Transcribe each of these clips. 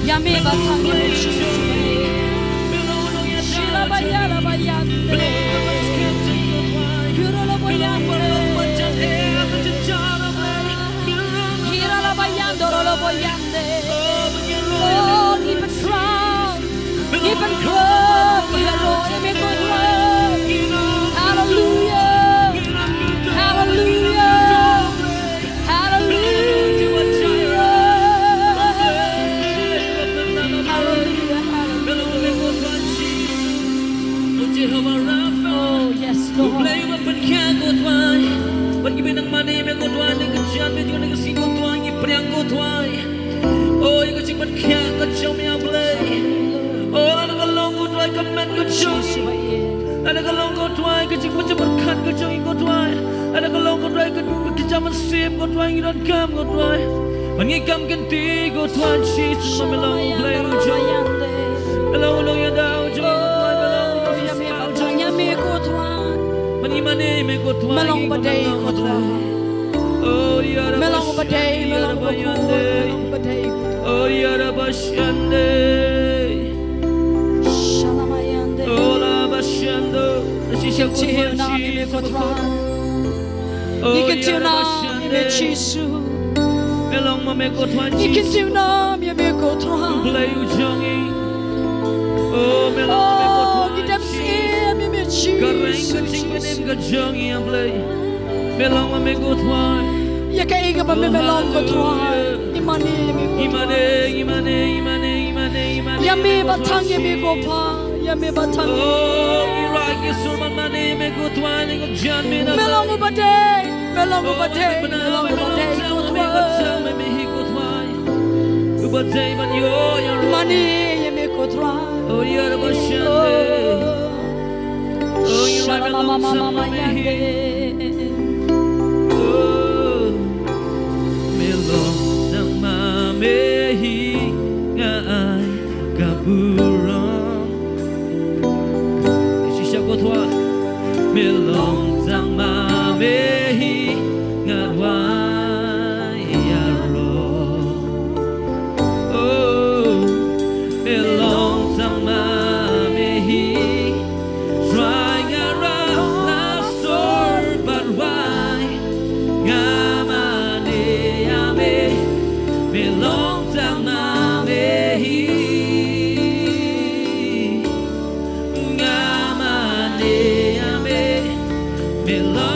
Yami batang yami shila bayala bayande yurala bayande hirala bayando rala bayande. Lord, keep it strong, keep it close, Lord, give me good love. Hallelujah, hallelujah, hallelujah. Oh, yes, Lord. Melong badai kotwa, melong badai, melong badai. Oh ya rabashande, shalamayande. Oh la bashando, ikan nami me kotwa, ikan tiu nami me chisu, melong me kotwa, ikan tiu nami me kotwa. Play ujangi, oh melong me kotwa, kita sih me chisu. Gajangi yang play, melong me kotwa. Ya kaya ba me melong kotwa, imane. Yami batang yami kopa, yami batang. Oh, iragi surman mane me kotwa ni gajan me na. Melong badai, melong badai kotwa. Me hi kotwa, badai man yo ya. Imane yami kotwa. Oh ya rabashande. Oh ya mama yande. Oh, melong sama mehi ngai kaburong. Shisha kotwa. Melong sama mehi ngarwai yaro. Oh, melong sama mehi. Belong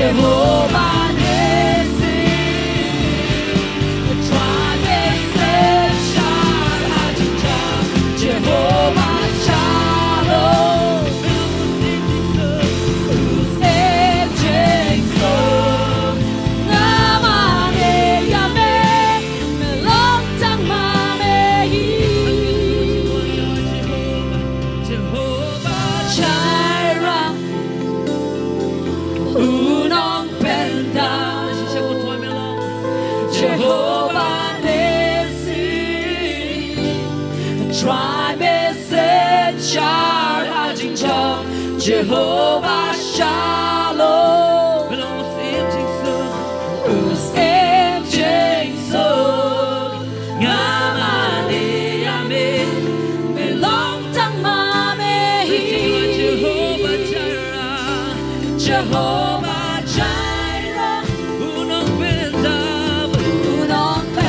Jehovah Nissi, Jehovah Shalom, Jehovah Nissi, tribe Jehovah Shalom, Usem Jason, Ngamane Yame, Melong Tang Mamehi, Jehovah Jireh, Jehovah Jireh, Unong Bendam, Jehovah.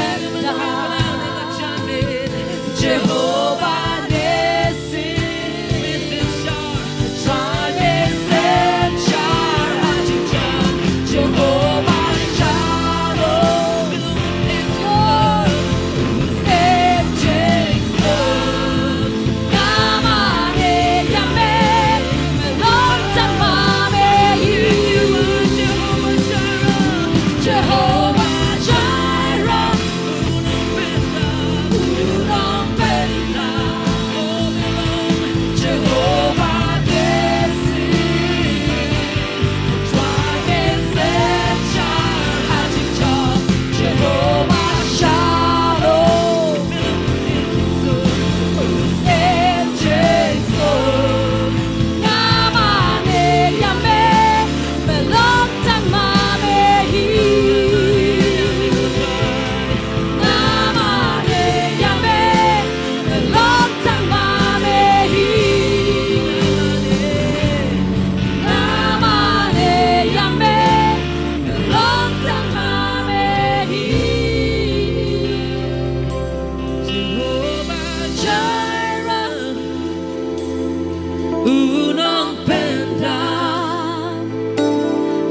Unong Pendam,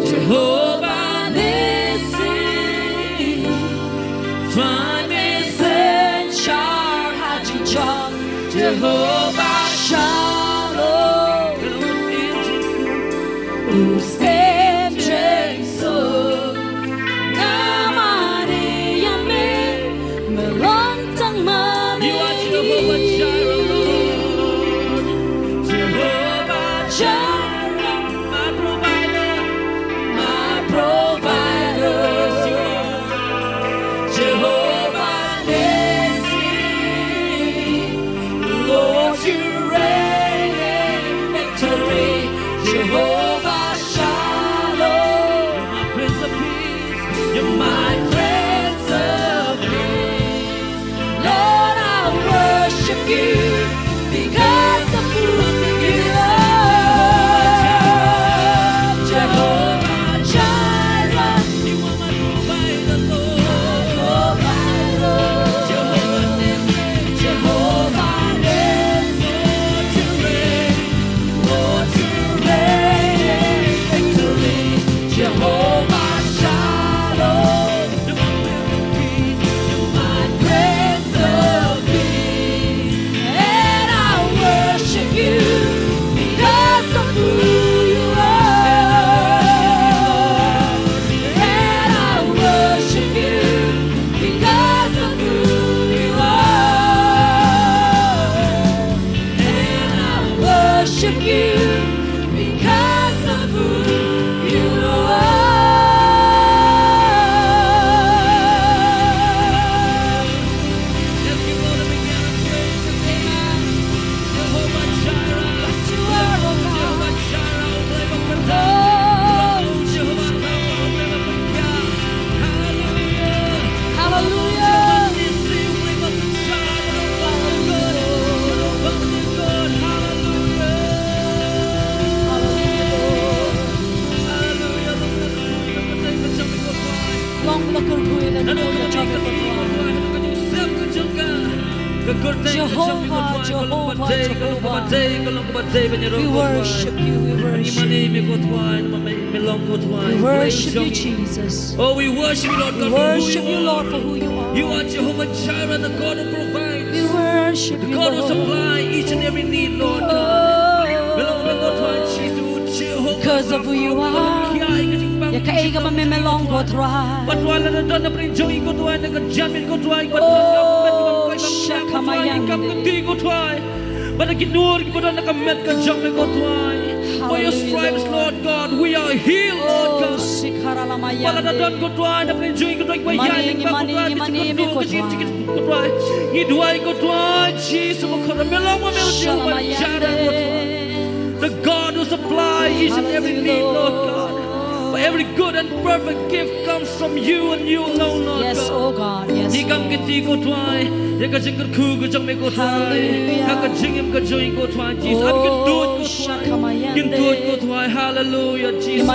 Jehovah Nissi, Tribe Char, Jehovah Shalom, Usem Jason, Namane Yame, Melong Tang Mame. You are Jehovah Jireh, Lord. Jehovah Jireh, my provider, my provider. Jehovah Nissi, Lord, you reign in victory. Jehovah Shalom, my Prince of Peace, you're my Prince of Peace. Lord, I worship you because of who you are. Jehovah Jireh, you are my provider, Lord. Jehovah Nissi, Jehovah Nissi, Lord, you reign in victory. Jehovah Shalom, you're my Prince of Peace, and I worship you because of who you are. And I worship you because of who you are. And I worship you because of who you are. Just give Lord a big hand of praise and say, Jehovah Jireh, you are, oh God. Jehovah Jireh, Jehovah Pendam, Jehovah Rapha, Hallelujah. Hallelujah. Nissi, bring us inside, oh God, good, good, hallelujah. Hallelujah. Long lakar huye na nuya jabe Jehovah, Jehovah, Jehovah. We worship you, we worship you. We worship you, Jesus. Oh, we worship you, Lord We God, worship for you, who Lord, you for are. who you are. You are Jehovah Jireh, the God who provides, We worship the you, God who Lord. supplies each and every need, Lord God. Because of who you are, ya kaiga mamemelong ko try. Oh, By your stripes, Lord God, we are healed, Lord God. The God who supplies each and every need, Lord God. For every good and perfect gift comes from you and you alone, Lord Yes, God. oh God, yes, Hallelujah, Jesus.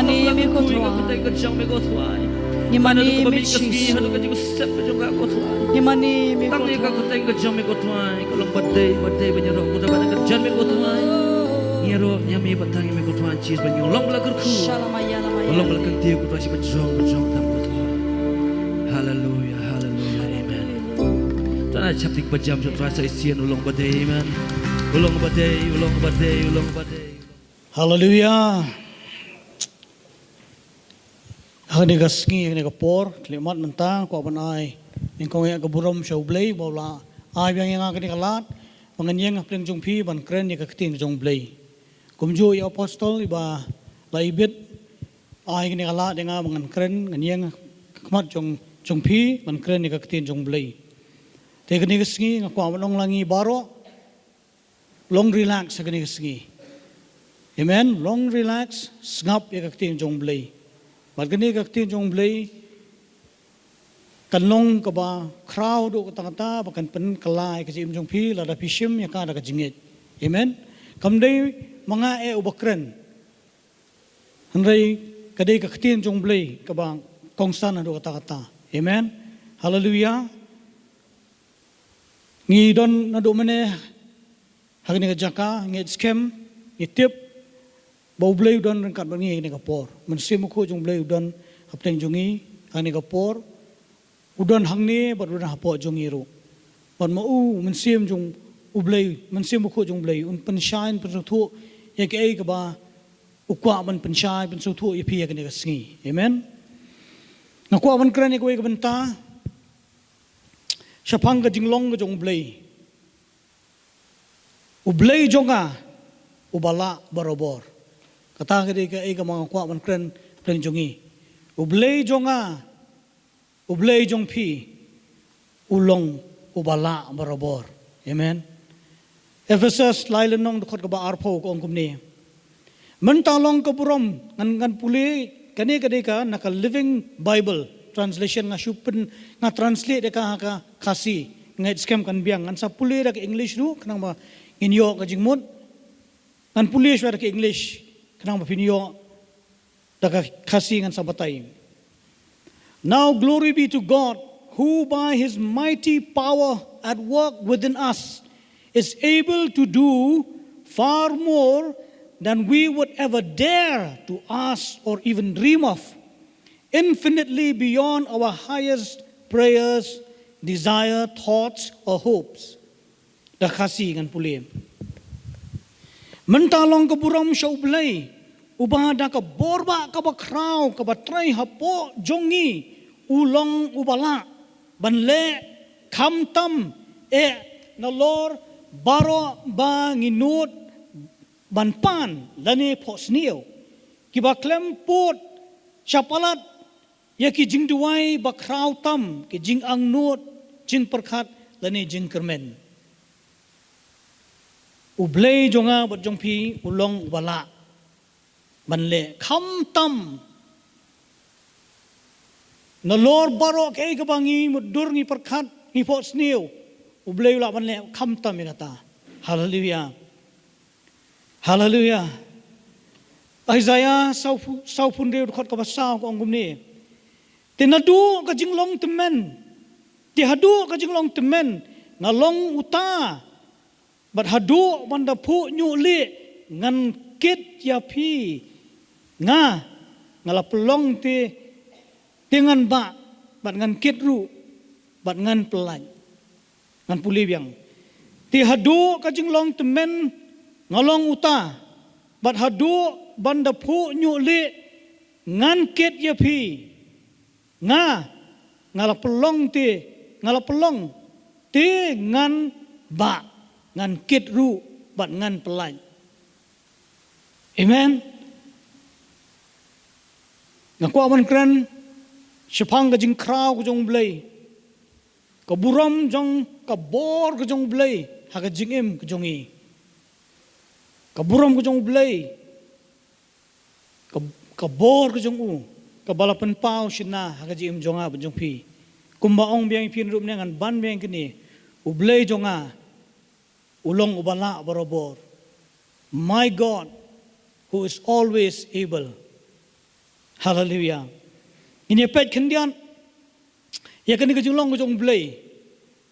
Hallelujah, hallelujah, amen. Tana chaptik pajam chaptra sa isian ulong badai, amen. Ulong badai, ulong badai, ulong badai. Hallelujah. Hari gasngi ni kapor, klimat mentang ko banai. Ningkong ya kaburom shaublay bola. Ai yang ngak ni kalat, manganyeng apling jongpi ban kren ni kaktin jongblay. Kumju ya apostol iba laibit ai ni kalat denga mangan kren nganyeng kemat jongpi ban kren ni kaktin jongblay. Tekni gasngi ngako manong langi baro long relax sagni gasngi. Amen. Long relax, ngap ya kaktin jongblay. Bagani kaktin jongblay kanlong ka ba crowd do katangata bakan pen kalai kasi imjong pi lada pishim ya ka daga jingit. Amen. Kamdai mga ubakren. Handai kadai kaktin jongblay ka ba kongsan do kata-kata. Amen. Hallelujah. Ngi don na do mene hagni ka jaka ngi scam ngi tip bau blay don kat bangi ni kapor. Mensimu ko jong blay don hapteng jongi ani kapor. Udan hangni bat udan hapo jongiru. Ban mau mensim jong ublay mensim ko jong blay un penshain pensuthu ya ke ai ka ba ukwa ban penshai pensuthu ipi ya ni kasngi. Amen. Nakwa ban krani ko ka benta syapang ka jinglong ka jong blay. Ublay jonga ubala barobor. Kata kadi ka ay ka mga kwa man kren plen jongi. Ublay jonga, ublay jong pi, ulong ubala barabor. Amen. Ephesus lailan nong dukot ka ba arpo ko ang kumni. Mentalong ka purom ngan puli kani kadi ka naka Living Bible translation nga syupen nga translate ka kasi nga scam kan biang ngan sa puli da ka English nu kanang ba inyo ka jingmod ngan puli syara ka English kanang mapinyo daga kasingan sa batay. Now glory be to God who by his mighty power at work within us is able to do far more than we would ever dare to ask or even dream of, infinitely beyond our highest prayers, desire, thoughts or hopes. Da kasingan puli. Mentalong ka buram siya ublay. Ubada ka borba ka ba kraw ka ba tray hapo jongi ulong ubala banle kamtam na lor baro ba nginut banpan lani posnio kiba klemput syapalat ya ki jing duai ba kraw tam ki jing ang nut jing perkat lani jing kermen ublay jonga bat jongpi ulong ubala banle kham tam na lor baro kay kabangi mudur ngi perkat ngi pot sniu ublay ula banle kham tam kata. Hallelujah. Hallelujah. Isaiah sau pun reu khot ka basau ko angum ni tinadu ka jinglong temen ti hadu ka jinglong temen na long uta bat hadu banda pu nyu li ngan kit ya pi nga ngala pelong ti dengan ba bat ngan kitru bat ngan pelan ngan pulibiang ti hadu ka jinglong temen ngalong uta bat hadu banda pu nyu le ngan kit ye phi ngala pelong ti ngan ba ngan kitru bat ngan pelan. Amen. Ngaku aman kran sepang ka jing kraw ka jong blay. Ka buram jong ka bor ka jong blay. Ha ka jing im ka jong i. Ka buram ka jong blay. Ka bor ka jong u. Ka balapan pao sina ha ka jing im jong a jong pi. Kumbaong biang pin rup ngan ban biang kini. U blay jong a. Ulong ubala barabor. My God, who is always able. Hallelujah. Ini pet kendian. Ya kini kejung long kejung blay.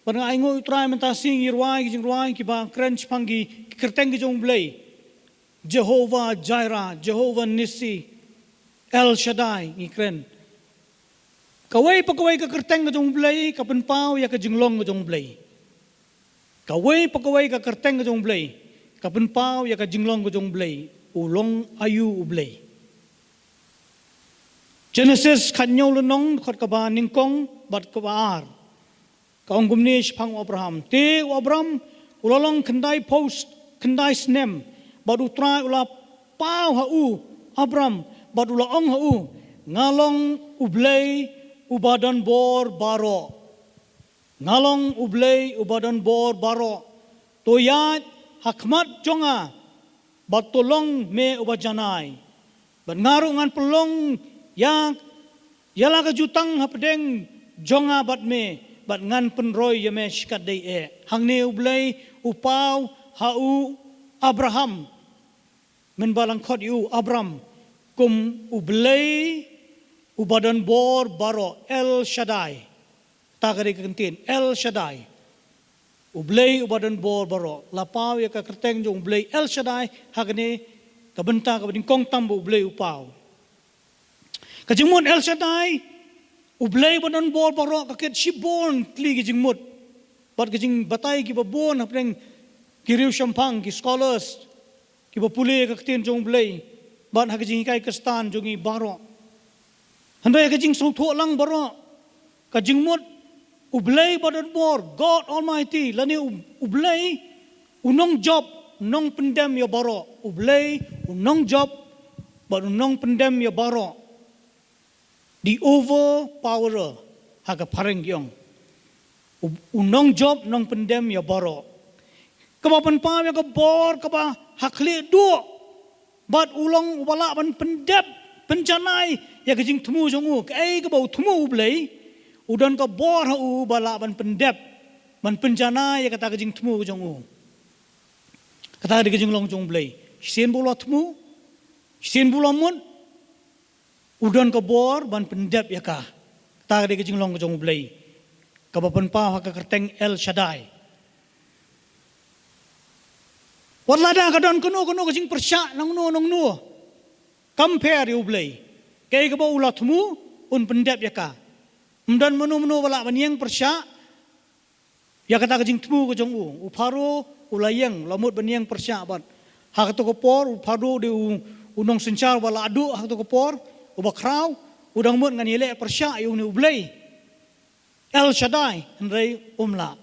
Pada aingo utrai mentasing irwai kejung ruai kiba crunch pangi kerteng kejung blay. Jehovah Jireh, Jehovah Nissi, El Shaddai ngikren. Kawai pakawai ka kerteng kejung blay kapen pau ya kejung long kejung blay. Kawai pakawai ka kerteng kejung blay kapen pau ya kejung long kejung blay. Ulong ayu ublay. Genesis kanyo lenong kot kaba ningkong bat kabaar. Kaong gumnish pang Abraham. Te Abraham ulalong kendai post kendai snem bat utrai ula pau hau Abraham bat ula ong hau ngalong ublay ubadan bor baro. Ngalong ublay ubadan bor baro. Toyat hakmat jonga bat tolong me ubajanai. Bat ngaru ngan pelong yang yala ka jutang hapdeng jonga bat me bat ngan penroy yame shikat dei hang ne ublay upau hau Abraham men balang khot yu Abraham kum ublay ubadan bor baro El Shaddai takari kentin El Shaddai ublay ubadan bor baro lapau ya ka kerteng jong ublay El Shaddai hakne kabenta ka kong tambu ublay upau kajingmut El Shaddai ublay badan bor baro kaket shibon kli kajingmut bat kajing batay ki babon hapeng kiriu shampang ki scholars ki bapule ka tin jong ublay bat hakajing kai kastan jongi baro handai kajing sotho lang baro kajingmut ublay badan bor God Almighty lani ublay unong job nong pendem ya baro ublay unong job bat unong pendem ya baro the overpowerer haga pareng gyong unong job nong pendem ya baro kabapan pa ya ka bor kaba hakle do bat ulong wala ban pendep penjanai ya kajing temu jongu kai ka bau temu ublay udan ka bor ha u bala ban pendep ban penjanai ya kata kajing temu jongu kata kajing long jong ublay sin bola temu sin bola mun udan ka bor ban pendep ya ka ta de kajing long jong ublay kabapan pa ha ka kerteng El Shaddai Walada kadon kuno kajing persya nang nu compare yu ublay kay ka ba ulat mu un pendep ya ka mdan menu wala baniang persya ya kata kajing temu kajong u uparo ulayang lamut baniang persya bat ha ka to ko por uparo de unong sencar wala adu ha to ko por ubakraw udang mut ngan ile persya yu ni ublay El Shaddai ndai umla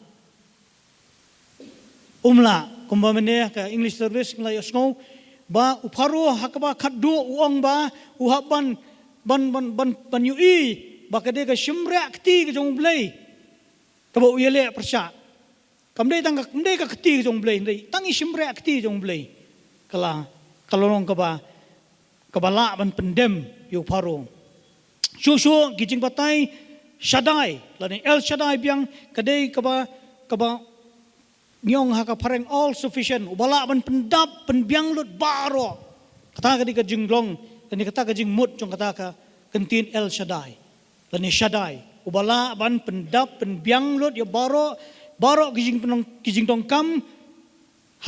kumbamene ka English service nglay osngo ba uparo hakaba khaddu uang ba uhaban ban yui ba kade ka shimra kti ka jong blay kaba uyele persya kamdai tang kamdai ka kti ka jong blay ndai tangi shimra kti jong blay kala kalorong kabala ban pendem yu paro shushu gijing batay Shaddai lani El Shaddai biang kade kaba Nyong haka pareng all sufficient ubala ban pendap penbiang lut baro kata ka di ka jinglong kani kata ka jingmut jong kata ka kentin El Shaddai lani Shaddai ubala ban pendap penbiang lut ya baro kijing tongkam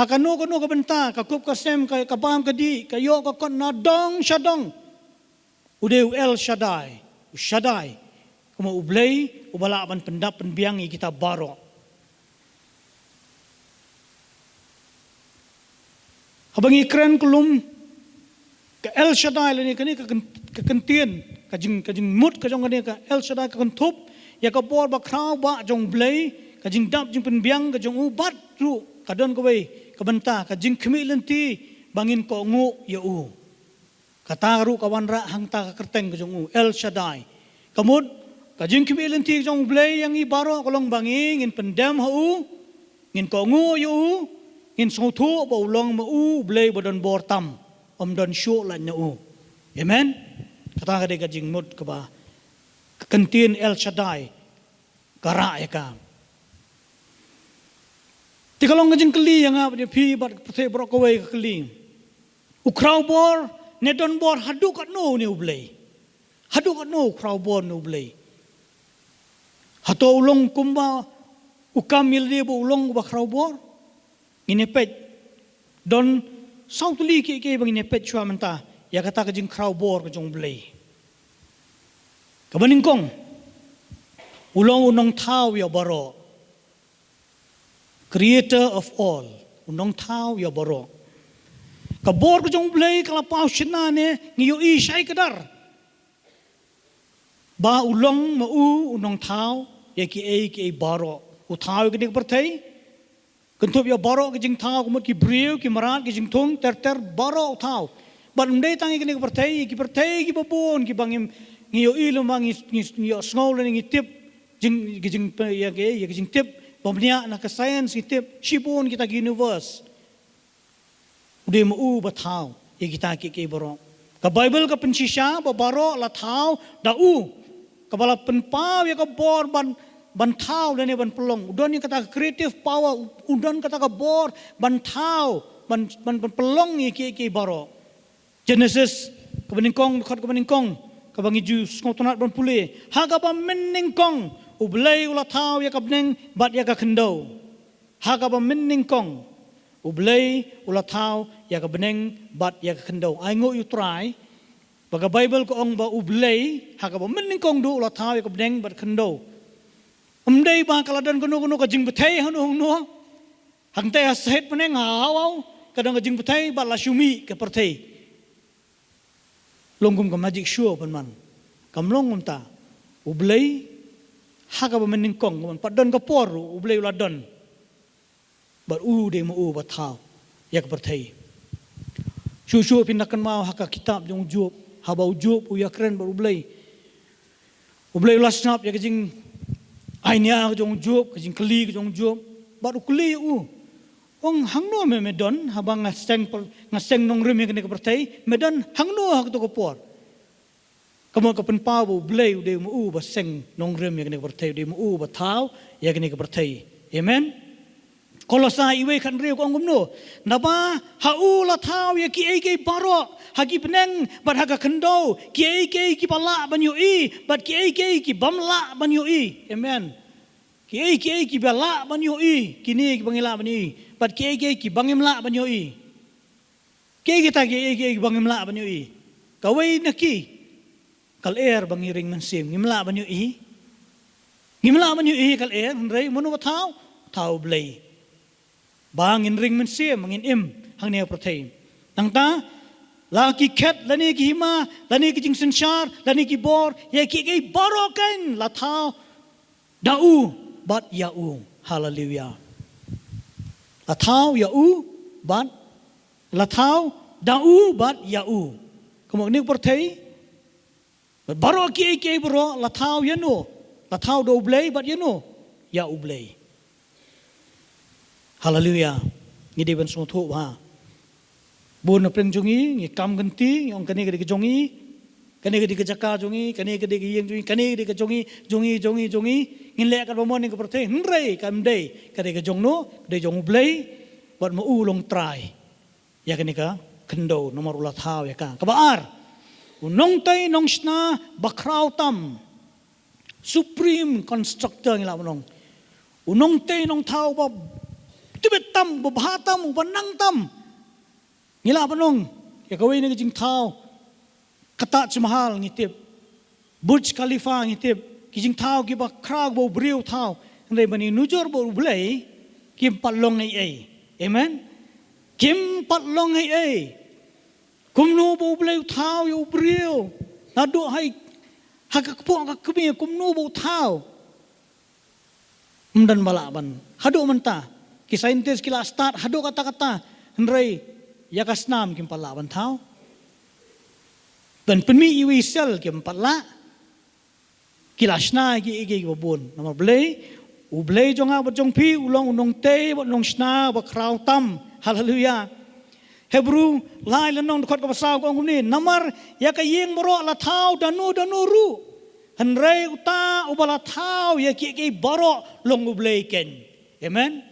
hakano kono ka benta ka kup ka sem ka bam ka di ka yo ka kon na dong shadong Udeu El Shaddai, Shaddai. Kamu ublay, ubala ban pendap penbiang kita baro. Habang ikran kulum ke El Shaddai lani kani kekentian kajing mut kajong kani ka El Shaddai kekentup ya ka bor ba kraw ba jong blay kajing dap jing penbiang kajong ubat ru kadon kawai kabenta kajing kemi lenti bangin ko ngu ya u kata ru kawan ra hang ta kerteng kajong u El Shaddai kamud kajing kemi lenti jong blay yang ibaro kolong bangin ngin pendam ha u ngin ko ngu ya u ngin sotu ba ulong ma u blay bodon bor tam don syo la na u amen kata ka kajing mud ka ba kekentian El Shaddai kara ya ka ti kalong kajing keli yang apa dia pi bat pete brok away keli ukraw bor nedon bor hadu kat no ni ublay hadu kat no ukraw bor ni ublay hato ulong kumba ukam milde bo ulong ba kraw bor ngine pet don sautuli ke bangine pet chua menta ya kata kajing kraw bor kajong ublay kabaningkong ulong unong tau ya baro Creator of all, unong tau ya baro. Kabor ko jong blay kalapau shinane ngiyo i shay kadar. Ba ulong mau unong tau ya ki baro. U tau ki dik pertay. Kentup ya baro ki jing tau kumut ki briu ki marat ki jing tung ter baro tau. Ba ndey tangi ki dik pertay ki babon ki bangim ngiyo i lumang ngiyo snowlen ngi tip jing ya ki jing tip pemnia nak science kitip sipun kita ke universe udah mau batau ya kita ke baro ka bible ka pensisya ba baro la thau dau ka bala penpau ya ka bor ban thau dan ban pelong udon ni kata creative power udon kata ka bor ban thau ban pelong ya ke baro Genesis ka beningkong ka bangi jus ngotonat ban pule ha ka ba meningkong ublay ula tau ya kabneng bat ya ka kendo haga ba minning kong ublay ula tau ya kabneng bat ya ka kendo ai ngo you try baga bible ko ong ba ublay haga ba minning kong du ula tau ya kabneng bat kendo umdei ba kaladan kuno ka jing betay hanu no hang te set peneng hawaw kadang ka jing betay ba la syumi ka pertay longgum ka magic show pan man kamlong ta ublay haga ba meningkong padon ka por ublay uladon bar de mo bathaw yak perthai shu pinakan mau haka kitab jong job habau job u yakren bar ublay ulasnap yak jing ainya jong job jing keli jong job bar keli ong hangno medon habang ngaseng nong rem yak ka perthai medon hangno hak to ko por kamu kapan pau blay udah mau baseng nongrem yang kena bertai udah mau batau yang kena bertai amen kalau saya iwe kan reu kong gumno naba hau la tau ya ki baro hagi peneng bat haga kendo ki pala banyu i bat ki bamla banyu i amen ki bala banyu i kini ki bangila banyu i bat ki bangimla banyu i kita ki bangimla banyu i kawai naki kal bangiring mansim ngimla banyu i kal rei munu tau blay bangin ring mansim mangin hang ne protein tangta laki ket lani ki hima lani ki jing sensyar lani ki bor ya ki barokan la tau dau bat yau haleluya la tau yau bat la tau dau bat yau kamu ni protein baro ki bro la tau yano la tau do ublay bat yano ya ublay haleluya ni de ban so tho ha bon pren jongi ni kam ganti yong kani ke jongi kani ke jaka jongi kani ke yeng jongi kani ke jongi ngin le ka bomon ni ke prote nrei kam dei kani ke jongno de jong ublay bat mo ulong try ya kani ka kendo nomor ulat tau ya ka kabaar unong tay nong sna bakraw tam supreme constructor ngila unong tay nong tau ba tibet tam babahatam banang tam ngila unong ya kawai ni jing tau kata Mahal ngitip Burj Khalifa ngitip kijing thau ki ba krag bo briu thau ndai bani nujor bo blai kim palong ai amen kim palong ai kum no bo blai thau yo briu na do hai hak po ka kemi kum no bo thau mdan balaban hado menta ki saintis kila start hado kata-kata ndai yakasnam kim palaban thau dan penmi iwi sel kim pala kilashna gi igi babun nama blei u blei jonga bajong pi ulong unong te bot long shna ba kraw tam haleluya Hebrew lai lanong khot ka pasau ko ngumni namar ya ka yeng boro la thau danu ru hanrei uta ubala thau ya ki boro long u blei ken amen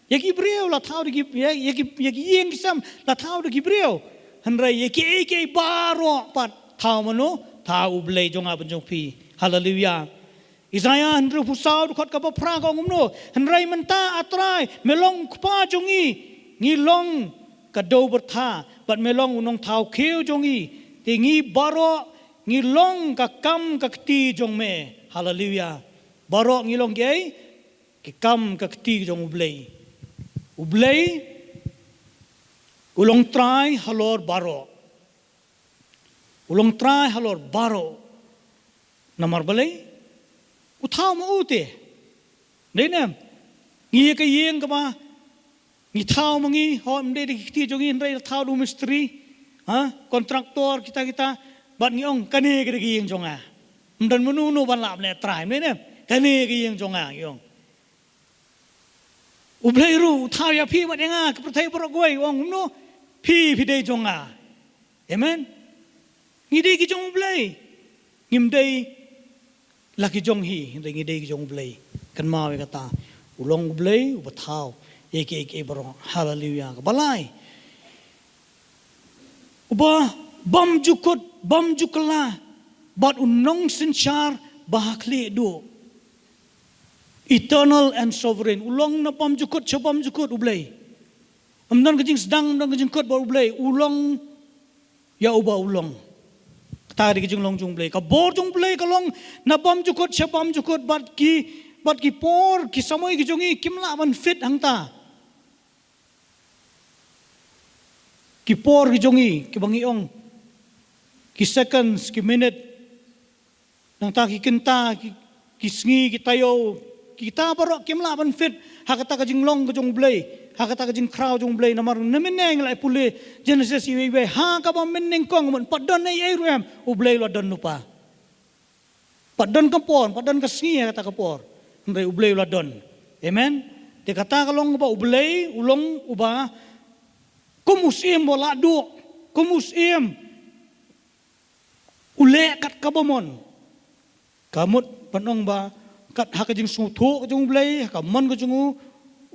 ya ki breu la thau di ya ki yeng kisam la thau di breu hanrei ya ki baro pat thau mano thau u blei jonga bajong pi Haleluya. Isaya hendru pusau dukot ka pra ko ngumno hendrai menta atrai melong kpa jongi ngilong ka do bertha bat melong unong thau kheu jongi tingi baro ngilong ka kam ka kti jong me haleluya baro ngilong ge ki kam ka kti jong ublei ulong trai halor baro ulong trai halor baro namar balai uthau ma ute nei nam ngi ka yeng ka ma ngi thau ma ngi hom de ki jongi ndai thau du mistri ha kontraktor kita bat ngi ong kane ka gi yeng jonga mdan munu no ban lap ne trai nei nam kane gi yeng jonga yong ublai ru thau ya phi bat nga ka prthai pro goi ong no phi de jonga amen ngi de ki jong ublai ngim dei laki jong hi ringi dei jong blai kan ma we kata ulong blai ubathau ek baro haleluya balai uba bam jukla bat unong sinchar bahakli do eternal and sovereign ulong na bam jukut ublai amdan kajing sedang amdan kajing kot ba ublai ulong ya uba ulong tari ki long jung blai ka bor jung blai ka long na bam jukot shabam jukot bat ki por ki samoi ki jongi kimla ban fit hangta ki por ki jongi ki bangi ong ki seconds ki minute nang ta ki kinta ki sngi ki tayo kita baro kimla ban fit hakata ka jing long ka jung blai hakata ka jing kraw jung blai namar nemeneng lai pule Genesis iwe ha ka ba meneng kong mon padon ai ram u blai lo don nupa padon ka por padon ka sngi kata ka por ndai u blai lo don amen de kata ka long ba u blai ulong uba kumusiem bola du kumusiem ule kat ka bomon kamut panong ba kat ha ka jing su thu ka jung blai ka mon ka jung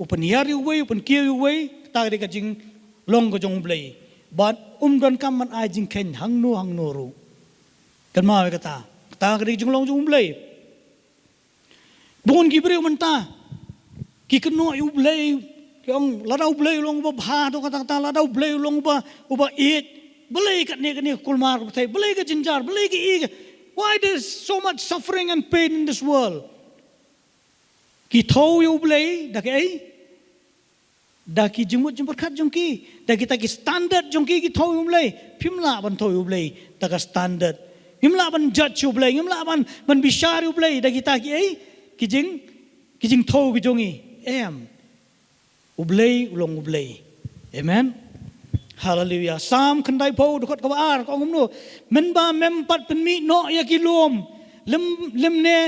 upaniari uwei upan kia uwei ta ka jing long ka jung blai but don kam man ai jing ken hang no ru kan ma kata ta ka jing long jung blai bon ki breu man ta ki kno u blai kyong la dau blai long ba bha do kata ta la dau blai long ba eat blai ka ne kulmar thai blai ka jinjar blai ki e why there's so much suffering and pain in this world ki thau yu blai da kai da ki jumut jumper khat jongki da kita ki standard jongki ki thau yu blai phimla ban thau yu blai da ka standard himla ban judge yu blai himla ban bishar yu blai da kita ki ai ki jing thau ki jongi em ublai ulong ublai amen hallelujah sam khandai po dukot ka ar ko ngumno men ba mem pat pen mi no ya ki lom lim ne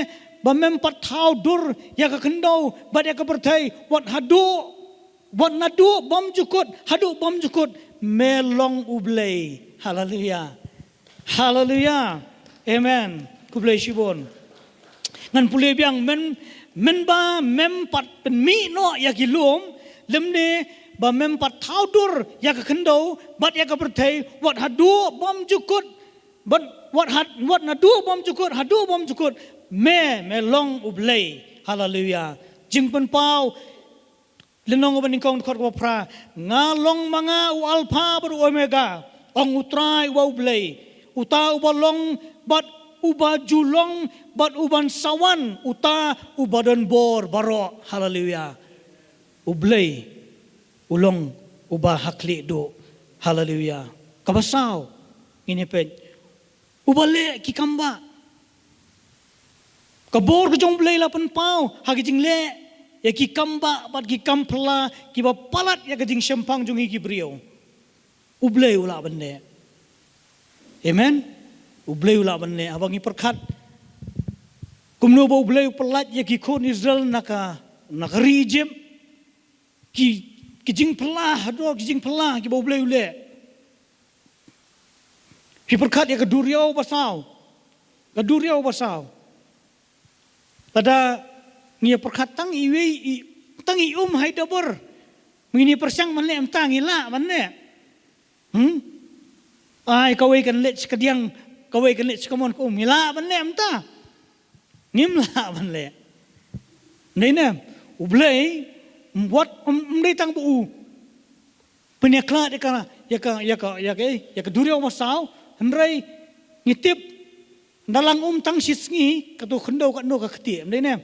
ba mem pat thau dur ya ka khandau ba ya ka perthai wat nadu bom jukut hadu bom jukut melong ublai hallelujah amen kublai shibon ngan pule biang men ba mem pat pen mi no ya ki lom lim ne ba mem pat thau dur ya ka khandau ba ya ka perthai wat hadu bom jukut but what nadu bom jukut me long ublai hallelujah jingpan pau lenong ban kong khot ko pra nga long manga u alpha ber omega ong utrai wa ublai uta ubalong bat uba julong bat uban sawan uta ubadon bor baro. Haleluya. Ublay ulong uba hakli do. Haleluya. Kabasaw nginiped ubale kikamba kabor ko jong blay lapan pau hagijing le ya kikamba bat kikampla kiba palat ya gajing sempang jong higibrio ublay ula bende. Amen. Ublay ula bende abang iperkat kumno ba ublay palat ya kikon Israel naka rijim kijing pelah do kijing pelah kiba ublay ule hiperkat ya keduriau basaw pada ngia perkat tang iwi tang haidabor mini persang manle amtang ila manne ai kawai kan let sekadiang kawai kan let sekamon ko mila manle amta ngimla manle nene ublay buat mdai tang bu penyakla dekana ya ka duriau basaw hendrai ngitip dalang tang sisngi katu khendau kat no ka khti amdai ne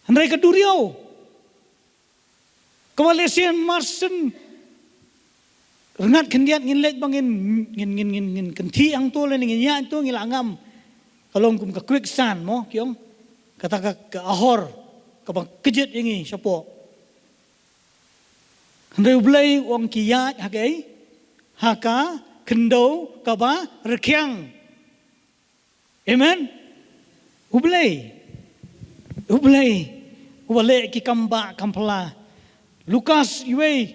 hendrai ka duriau kawalesian marsen rengat kendiat nginlet bangin ngin kenti ang to le ngin ya to ngilangam kalong kum ka quicksan mo kiong kata ka ahor ka bang kejet ingi sapo hendrai ublay wong kiyat hakai haka khendau ka ba rekyang. Amen. Ublay ubale kikamba kampla Lukas iwe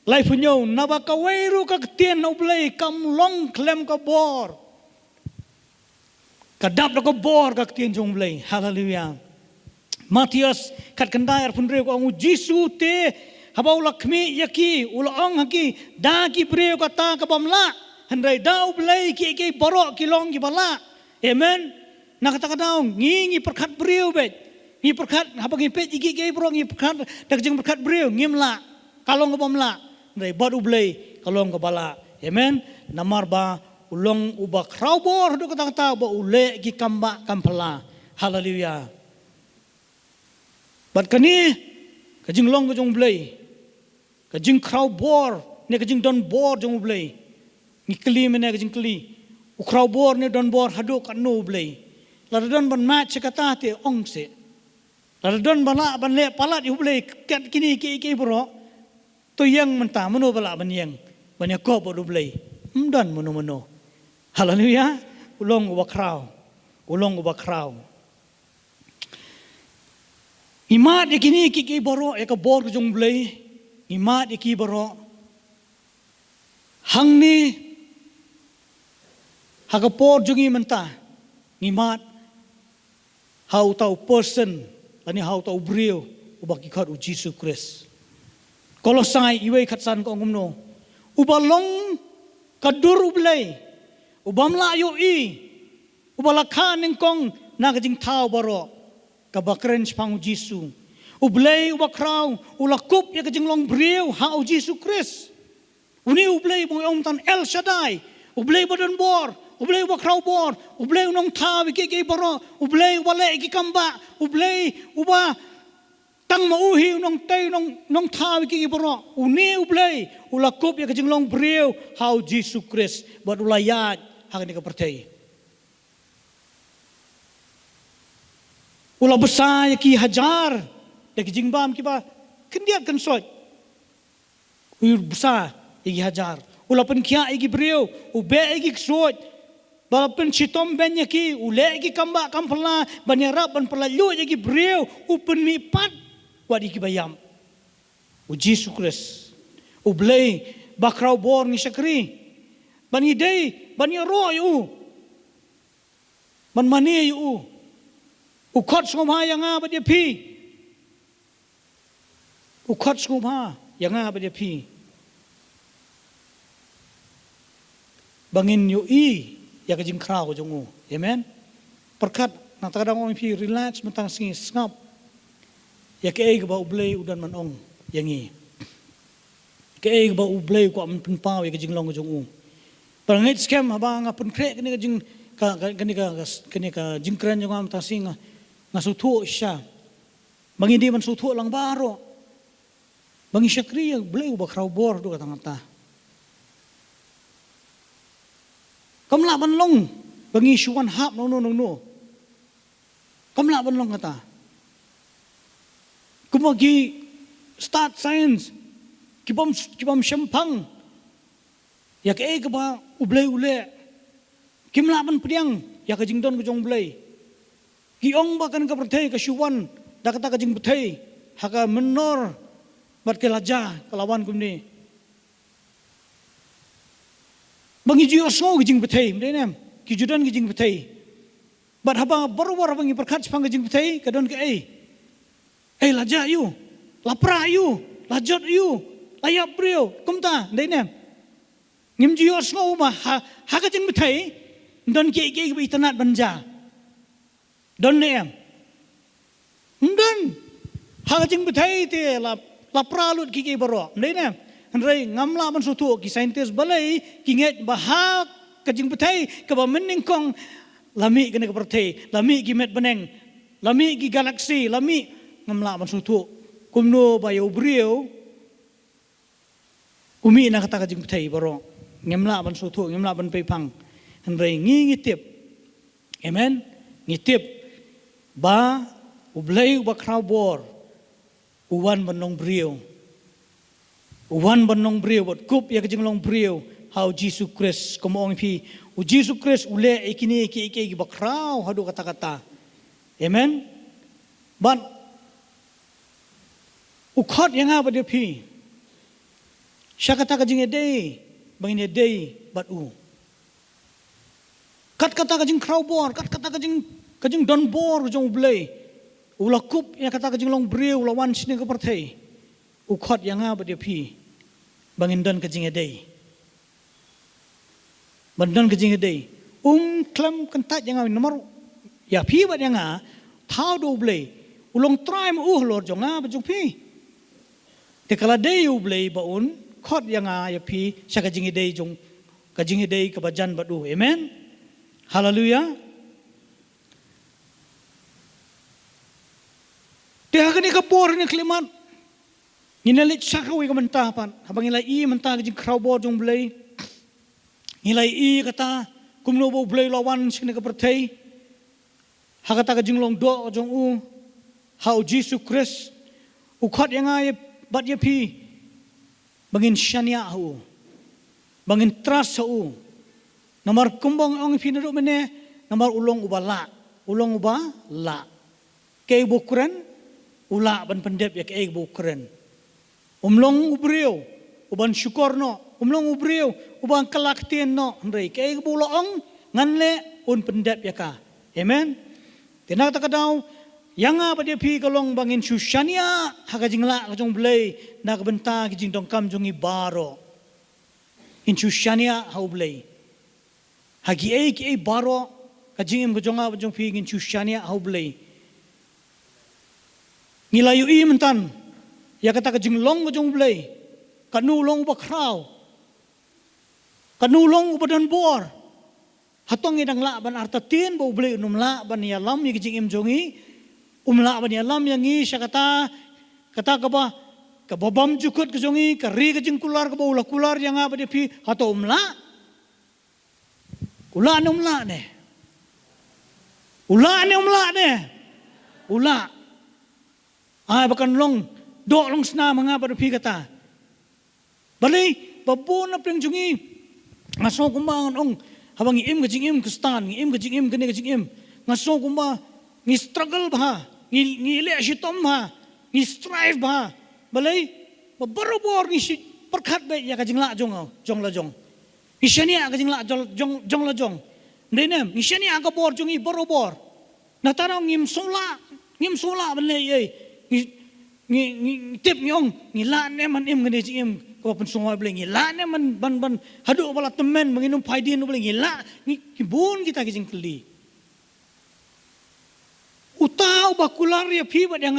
lai punyo nabakawairu ka ketien ublay kam long klem ka bor kadap ka bor ka ketien jong ublay. Haleluya. Matius kat kendayar punre ko ang Jisu te habaw lakmi yaki ulaong haki dagi breo kata ka bamla handai da ublay ki borok kilong ki bala. Amen. Nakata-kataong ngingi perkat beriu bet. Ngi perkat habang ipet igi bro ngi perkat dagjeng perkat beriu ngimla kalong kabamla. Ndai bad ublay kalong kabala. Amen. Namar ba ulong uba kraubor do kata-kata ba ule gi kamba kampala. Haleluya. Bad kani kajing long kajong ublay. Kajing kraubor ne kajing don bor jong ublay. Ngi kli mene kajing kli. Ukraw bor ni don bor haduk kan no blay. La don ban mat sekata te ongse. La don bala ban le palat yu blay kat kini ki bro. To yang menta meno bala ban yang. Ban yakop do blay. Don meno. Haleluya. Ulong uba kraw. Imat kini ki bro ya ka bor jong blay. Imat ki bro. Hang ni hagapor jungi menta ngimat how tau person ani how tau brio ubaki khat u Jesus Christ Kolosai iwe khatsan ko ngumno ubalong kadur ublay ubamla yo ubalakhan ning kong nagajing tao baro kabakren spang Jesus ublay ubakraw ulakup ya kajing long brio ha u Jesus Christ uni ublay mo tan El Shaddai ublay badon bor ublay uba kraw bor, ublay unong tawi kiki baro, ublay wale iki kamba, ublay uba tang mauhi unong tay nong tawi kiki baro, uni ublay ulakup ya kajing long brio how Jesus Christ buat ulayat hang ni kapercaya. Ula besar ya ki hajar, ya kajing bam kiba kendiat kan sot, ur besar ya ki hajar, ula penkia iki brio, ube iki sot. Balapan sitom benya ki ule ki kamba kampala banyarap ban perlalu ki breu upen mipat wadi ki bayam u Jesus Christ u blay bakraw bor ni sakri bani day bani ro yu ban mani yu u khot soma yanga ba de pi u khot soma yanga ba de pi bangin yu ya kajing kraw ko jongu. Amen. Perkat na takadang ong pi relax matang singi ngap. Ya ke ba ublay udan man ong yangi. Ke ba ublay ko am penpaw ya kajing long ko jongu. Perangit scam habang ngapun krek kini ka jingkran yung am tasing ngasutu siya. Bangi di man sutu lang baro. Bangi siya kriya blay ba crowbor do katangata. Kamla ban long bangi syuan hap no. Kamla ban long kata. Kumagi start science kibam syampang ya ke ba ule kimla ban pediang ya ka jingdon ko jong blay giong ba kan ka perthai ka syuan da kata ka jing perthai haka menor bat ke laja kalawan kumni bangi jios ngo jing perthai mdenam ki judan ki jing perthai bat haba barwar bangi perkhat pang ka jing perthai kadon ke laja yu lapra yu lajot yu layap brio kumta ndenam ngim jios ngo ma haka jing perthai don ke bi tanat banja don nem don haka jing perthai te lapra lut ki baro ndenam Andai ngamla man sutu ki scientist balai ki nget bahak ka jing perthai ka ba mening kong lami kena ka perthai lami ki met beneng lami ki galaksi lami ngamla man sutu kumno bayo brio umi na kata ka jing perthai baro ngamla man sutu ngamla ban pe pang andai ngitip amen ngitip ba ublay ba crowbor uwan banong brio uwan banong brio bot kup ya kajing long brio how Jesus Christ komong pi u Jesus Christ ule ikini iki ba crowd hadu kata-kata amen ban ukhot yang apa dia pi syakata kajing edei bangin edei bat u kat kata kajing crowbor kat kata kajing don bor jong blay ula kup ya kata kajing long brio lawan sini ka perthai ukhot yang apa dia pi bangin don kajing edei bandon kajing edei klam kentat yang nomor ya pi bat yang thau do blay ulong try mo lor jonga bajung pi te kala dei blay baun khot yang ya pi sya kajing edei jong kajing edei ka bajan badu amen haleluya te hakani ka por ni klimat nginalit sakawi ka mentapan habang ilai I mentah kajing crowbor jong blay ngilai I kata kumno bo blay lawan sini ka perthai hakata kajing long do jong how Jesus Christ ukhat yang ay bat ye pi bangin syania hu bangin trust hu namar kumbang ong pinado mene namar ulong ubala ulong uba la kay bukren ula ban pendep ya kay bukren umlong ubriyo uban syukur no umlong ubriyo uban kalaktian no ndai kay buloong nganle un pendep ya ka amen tinak takadaw yang apa dia pi kalong bangin syusyania haka jingla kajong blay na kabenta kijing dongkam jongi baro in syusyania hau blay hagi ki baro kajing im kajonga kajong pi in syusyania hau blay ngilayu I mentan ya kata kajing long kajong blay kanulong ba kraw kanulong badan bor hatong idang la ban artatin bo blay unum la ban ya lam ni kajing im jongi umla ban ya lam yang I sya kata ka ba ka babam jukut kajongi ka ri kajing kular ka ba ula kular yang apa dia pi hato umla ula ne ula ay bakan long do long sna mga pada pi kata balay babona pring jungi ngaso kumbangan ong habang im kajing im kustan im kajing im kene kajing im ngaso kumba ngi struggle ba ngi le shitom ha ngi strive ba balay babarobor ngi perkhat be ya kajing la jong la jong ishania kajing la jong la jong ndenem ishania ka bor jungi barobor na tarang ngim sola balay ngi tip nyong ngi la ne man im ngene jing ko pen sungwa bleng ngi la ne man ban hadu bala temen menginum paidin bleng ngi la ngi bun kita kijing keli utau bakular ya pi bat yang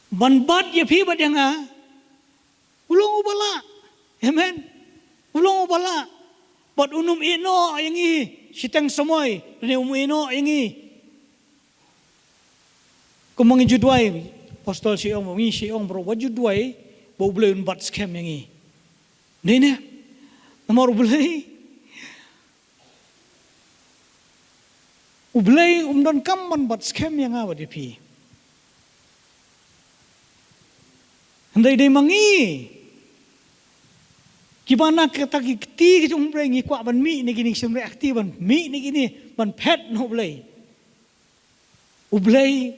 ban bat ya pi bat yang ulong ubala Amen. Ulong ubala. Bat unum ino yangi siteng semoy ni ino yangi. Kumangin judway Apostol siong mangi siong bro what judway bo blay bat scam yangi. Nene namor blay ublay don kamman bat scam yang awat pi. Handai dai mangi. Gimana kata kiti kijung blay ngi kwa ban mi ni gini semre akti ban mi ni gini ban pet no blay. Ublay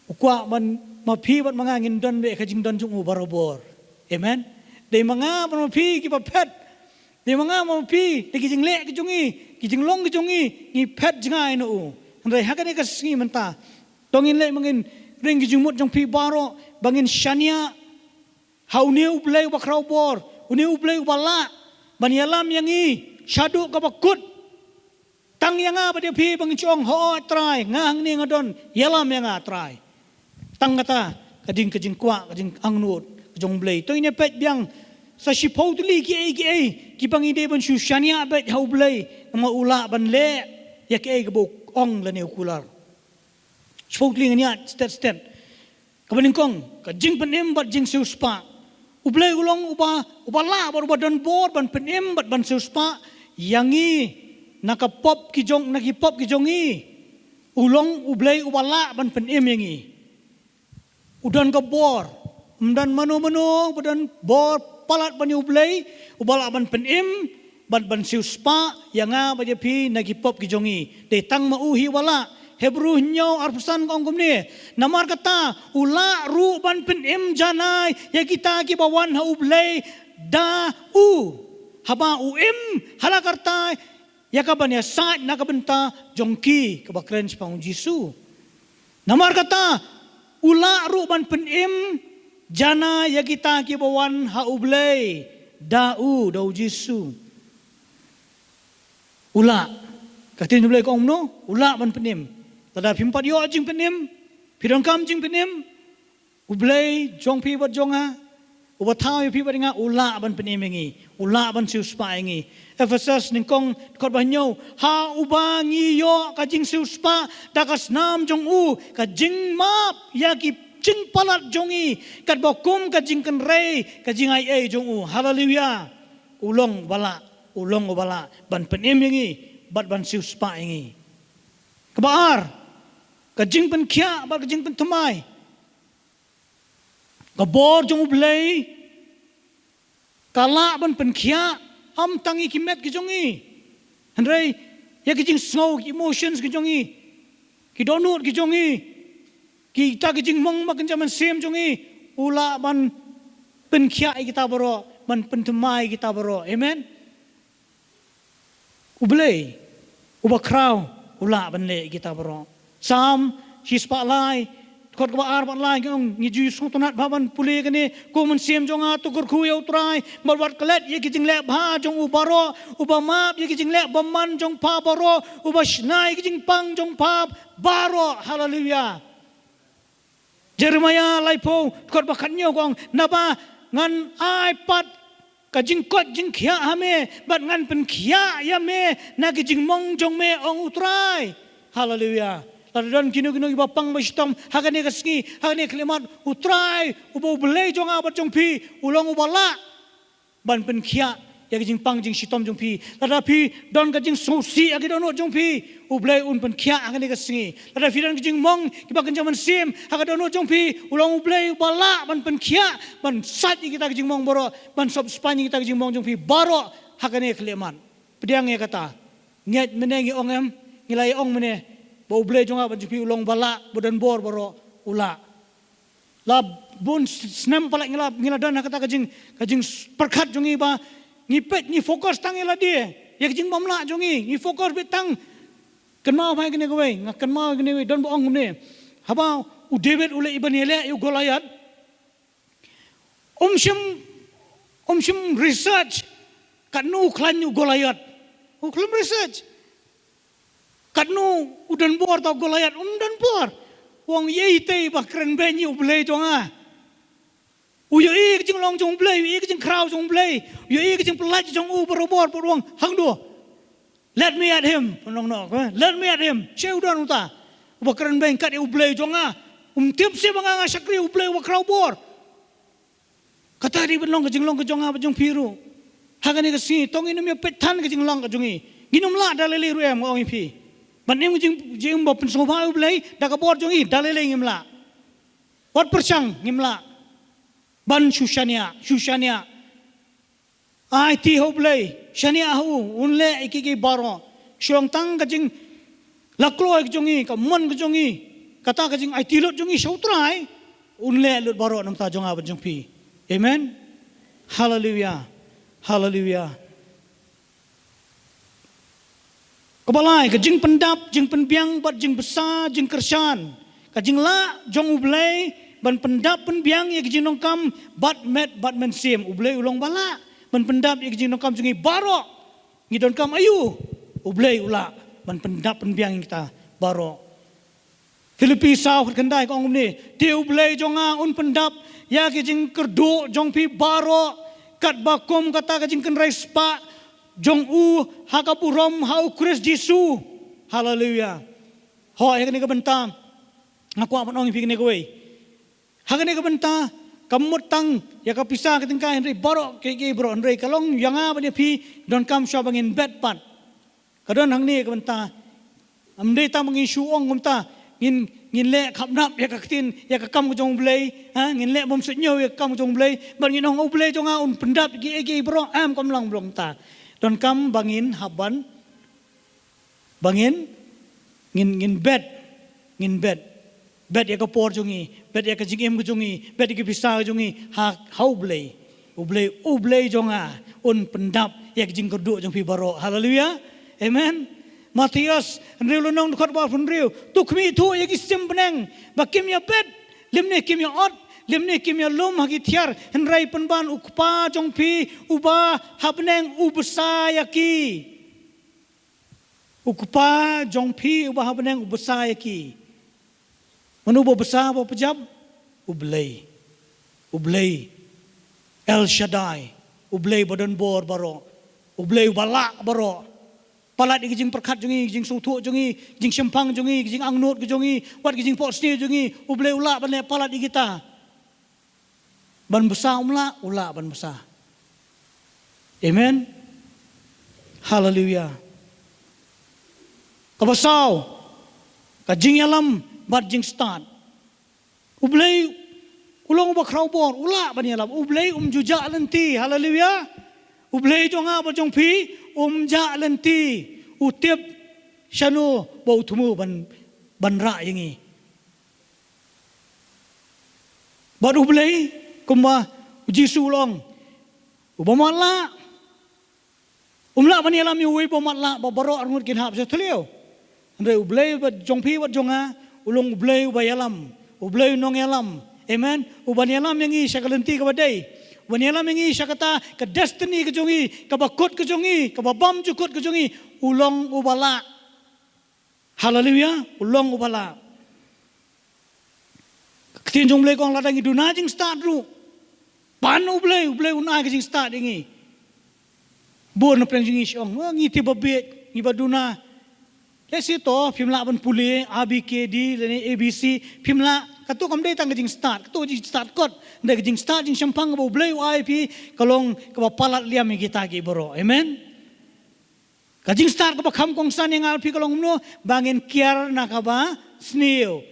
ukwa ban mapi ban mangangin don be kajing don jung barobor. Amen. Dai manga ban mapi ki ba pet. Dai manga mapi de kijing le kijungi kijing long kijungi ngi pet jingai no. Handai hakane kasingi menta. Dongin le mangin ring kijung mut jong pi baro bangin shania haune ublay bakrau bor. Uni ublay ubala banyalam yangi syadu kabakut tang yanga pada pi bangchong ho try ngang ni ngadon yalam yanga try tang kata kading kajing kwa kajing angnut kajong blay to ine pet biang sa shipau tuli ki bang ide ban syania bet hau blay nama ula ban le ya ke gebok ong la ne ukular shipau tuli nya stet kabaning kong kajing penem bat jing suspa ublay ulong ubala baru badan bor ban penem bat ban suspa yangi nakapop kijong nakipop kijongi ulong ublay ubala ban penem yangi udan ka bor umdan mano badan bor palat ban ublay ubala ban penem ban suspa yanga bajepi nakipop kijongi de tang mauhi wala Hebrew nyo arpusan kong kumni. Namar kata ula ru ban penem janai ya kita ki bawan ha ublay da u haba uim halakarta ya kaban ya sa nakabenta jongki kabakren pang Jisu. Namar kata ula ru ban penem janai ya kita ki bawan ha ublay da u Jisu. Ula katin ublay kong no ula ban penem. Tada pimpat yo jing penem, pidong kam jing penem, ublay jong pi bat jonga, ubatau yo pi bat nga ula ban penem ngi, ula ban siuspa ngi. Efesus ningkong kot banyo, ha ubangi yo kajing siuspa dakas nam jong u kajing map ya ki jing palat jongi kat bokum kajing kenrei kajing ai jong u. Haleluya. Ulong bala ban penem ngi, bat ban siuspa ngi. Kebaar kajing pen kia ba kajing pen temai kabor jong ublay kala ban pen kia am tangi kimet kijongi handrai ya kajing snow emotions kijongi ki donut kijongi ki ta kajing mong makan jaman sem jongi ula ban pen kia kita baro ban pen temai kita baro. Amen. Ublay ubakrau ula ban le kita baro. Sam hispa lai kot ba ar ban lai ngong ni ju song tonat baban puli kani ko mun sim jonga tukur khu yo trai balwat klet ye kijing le bha jong u baro uba map ye kijing le baman jong pa baro uba shnai kijing pang jong pa baro. Haleluya. Jeremiah lai po kot ba khanyo gong naba ngan ai pat kajing kot jing khia hame bat ngan pen khia ya me na kijing mong jong me ong utrai. Haleluya. Dan kinu ibapang mastom hakane kasngi hakane klimat utrai ubo belai jong abat jong pi ulong ubala ban pen khia ya jing pang jing sitom jong pi tadapi don ka jing sosi agi donot jong pi ublai un pen khia hakane kasngi tadapi don jing mong kibakan jaman sim hakane donot jong pi ulong ublai ubala ban pen khia ban sat kita jing mong boro ban sob spani kita jing mong jong pi baro hakane klimat pediang ya kata nget menengi ongem ngilai ong mene bau blay jonga banjupi ulong bala bodan bor boro ula la bun snem pala ngila dan kata kajing perkat jongi ba ngipet ni fokus tang ila dia ya kajing mamla jongi ni fokus betang kenal mai kene kowe ngakan mau kene we don boong ne haba u David ule ibn ele yu Goliath omshim research kanu klan yu Goliath uklam research kanu udan bor tau Goliath udan bor wong ye ite bakren benyi ublay jonga Uyo ik jing long jong blay, ik jing crowd jong blay, uyo ik jing pelat jong berobor berwang hang do. Let me at him, penong nok, let me at him. Ceu don uta, ubakran beng kat blay jonga, tiap si banganga sakri blay wa crowd bor. Kata di benong ke jing long ke jonga bejong piru. Hagani ke sini, tong ini mi petan ke jing long ke jongi. Ginum la dalele ruem ngong ipi. Banim jing bo pensoba blay, dak bor jongi dalele ngimla. Wat persang ngimla. Ban Shushania, ai ti ho blay, Shania hu, unle iki baro, syong tang kajing laklo ek jongi, ka mon ka jongi, kata kajing ai ti lot jongi sautrai, unle lot baro nam ta jonga ban jong pi. Amen. Hallelujah. Hallelujah. Kabalai kajing pendap, jing penbiang bat jing besar, jing kersan, kajing la jong ublay, ban pendap penbiang ye kajing nongkam bat men sim ublay ulong bala. Ban pendap ye kajing nongkam jungi baro. Ngidon kam ayu ublay ula ban pendap penbiang kita baro. Filipi saw kendai ko ngumni ti ublay jonga un pendap ya kajing kerdo jong pi baro kat bakom kata kajing kenrai spa jong u hakapurom hau Kris Jisu. Hallelujah. Ho ya kene ka bentam ngaku apa ong pi kene kowe. Hagane ka benta kamut tang ya ka pisah ketingka Henry baro ke bro Henry kalong yanga ba pi don kam sha bangin bed pat kadon hang ni ka benta amde ta mangi suong kumta ngin le khapnap ya ka tin ya ka kam jong blay ha ngin le bom sunyo ya kam jong blay ban ngin ong blay jonga un pendap ge bro am kam lang blong ta don kam bangin haban bangin ngin bed bet ya ka por jungi, bet ya ka jingim jungi, bet ya ka bisa jungi, hau blay, ublay jonga, un pendap ya ka jing kerdu jong pi baro. Hallelujah, amen. Matius, Henry lunong dekat bawah Henry, tu kami tu ya kisim peneng, bakim ya bet, limne kim ya ot, limne kim ya lum hagi tiar, Henry penban ukpa jong pi, uba habneng ubesa yaki, ukpa jong pi uba habneng ubesa yaki. Manu bo besar bo pejam ublay El Shaddai ublay badan bor baro ublay balak baro palat jing perkat jungi jing sutu jungi jing sempang jungi jing angnut jungi wat jing posni jungi ublay ula ban palat kita ban besar ula ban besar. Amen. Hallelujah. Kabasau kajing yalam bat jing start ublay ulong ba crowbor ula ban yalam ublay juja lenti. Hallelujah. Ublay jonga ba jong pi ja lenti utiap shanu ba utumu ban ra yangi bat ublay kumba Jisu long ubamala umla ban yalam yu ba matla ba baro arngut kin hap sa thlio andre ublay ba jong pi wat jonga ulong ublay ubayalam ublay nong yalam. Amen. Uban yalam yangi syakalenti ka badai uban yalam yangi syakata ka destiny ka jongi ka bakut ka jongi ka babam jukut ka jongi ulong ubala. Hallelujah. Ulong ubala ketin jong blay kong ladang iduna jing start ru pan ublay unai ka jing start yangi bon na preng jingi syong ngiti babet ngibaduna. Lesi to pimla ban puli ABKD leni ABC pimla katu kam dei tang jing start katu jing start kot ndai jing start jing sampang ba blay IP kalong ka palat liam kita gi bro. Amen. Ka jing start ka kham kong san yang alpi kalong no bangin kiar na ka ba snew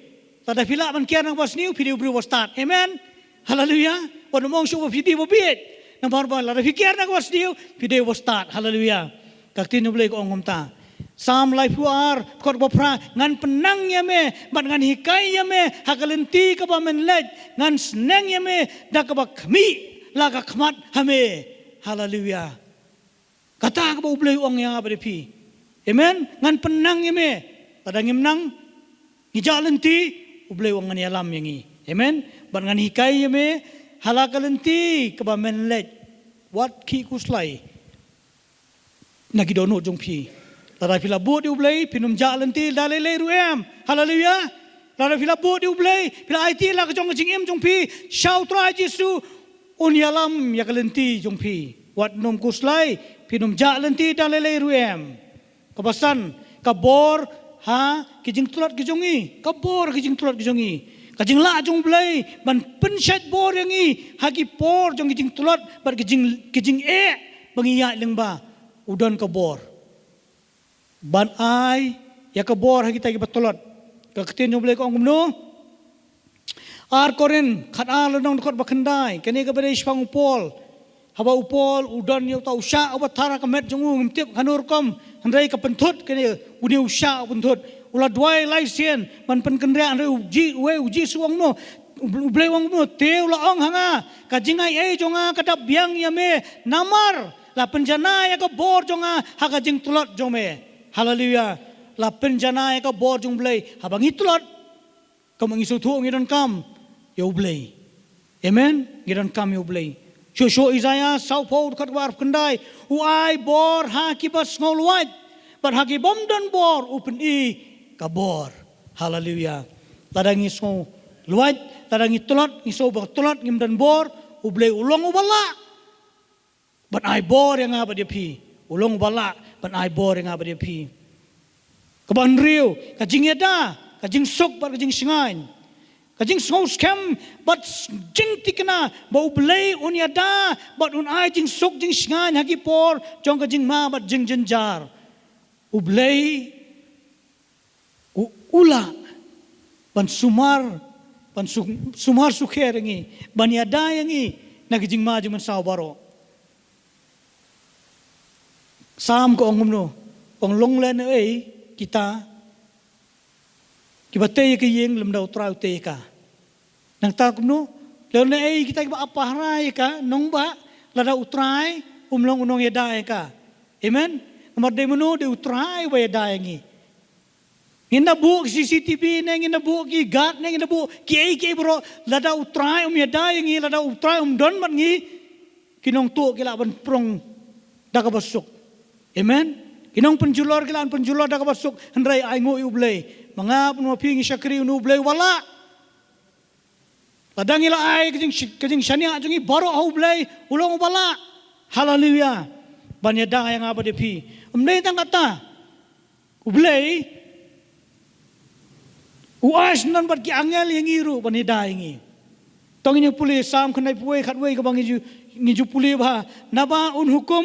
tada pila ban kiar na ba snew video bro start. Amen. Hallelujah. Pon mong shu video biet na barba la kiar na ka snew video start. Hallelujah. Kaktin blay ko ongom ta Sam life war kot bopra ngan penang ya me bat ngan hikai ya me hakalenti ka ba men lej ngan sneng ya me da ka ba khmi la ka khmat hame. Hallelujah. Kata ka ba ublay ong ya ba pi. Amen. Ngan penang ya me pada ngimnang ngijalenti ublay ong ngan yalam yangi. Amen. Bat ngan hikai ya me halakalenti ka ba men lej wat ki kuslai nagidono jong pi. Lara pila buat di ublay pinum jalan ti dalele ruem. Hallelujah. Lara pila buat di ublay pila IT la kejong jing em jong pi syau tra Jisu unyalam ya kalenti jong pi wat nom kuslai pinum ja lenti dan lele ruem kabasan kabor ha kijing tulat kijongi kabor kijing tulat kijongi kajing la jong blai ban pensat bor yangi hagi por jong kijing tulat bar kijing bangiya lengba udon kabor ban ai ya kabor hagi tagi batulat kaketin jong blai ko angumno ar koren khat al nong khot bakhandai kene ka bade spang upol haba upol udon yo tau sha obat thara ka met jongu ngimtip kanur kom handai ka penthut kene uni usha penthut ula dwai lai sien man pen kendra re uji suang no ublei wang no te ula ong hanga ka jingai jonga kadap biang yame namar la penjana ya ka bor jonga ha ka jing tulot jome haleluya la penjana ya ka bor jong blei habang itulot ka mangisu thu ngidan kam yo blei amen ngidan kam yo blei Shosho Isaiah sau pau kat war kendai uai bor ha kibas ngol white but ha ki bom dan bor open kabor haleluya tadangi so luat tadangi tulot ngiso ba tulot ngim dan bor ublei ulong ubala but ai bor yang apa dia pi ulong ubala but ai bor yang apa dia pi kaban riu kajing yada kajing sok bar kajing singain kajing song scam but jing tikna ba ublei un yada but un ai jing sok jing singain hagi por jong kajing ma but jing jenjar ublei ula ban sumar sukher ngi ban yada ngi nagijing ma juman saw baro sam ko ngumno ong long len ei kita kibate ke yeng lem dau trau te ka nang ta kumno len ei kita ba apa harai ka nong ba lada utrai umlong unong yada ka amen nomor de menu de utrai ba yada ngi nginabu CCTV neng nginabu ki gat neng nginabu ki bro lada utrai yada ngi lada utrai don mat ngi kinong tu kila ban prong daga basuk amen kinong penjulor kilan penjulor daga basuk hendrai ai ngo ublei mangap no pingi syakri no ublei wala ladang ila ai kajing shania jungi baro au ublei ulong wala haleluya banyada yang apa depi umlei tang kata ublei uas non bat ki angel yang iru banida ingi tong ini puli sam khnai puai khatwei ka bangi ngiju puli ba naba un hukum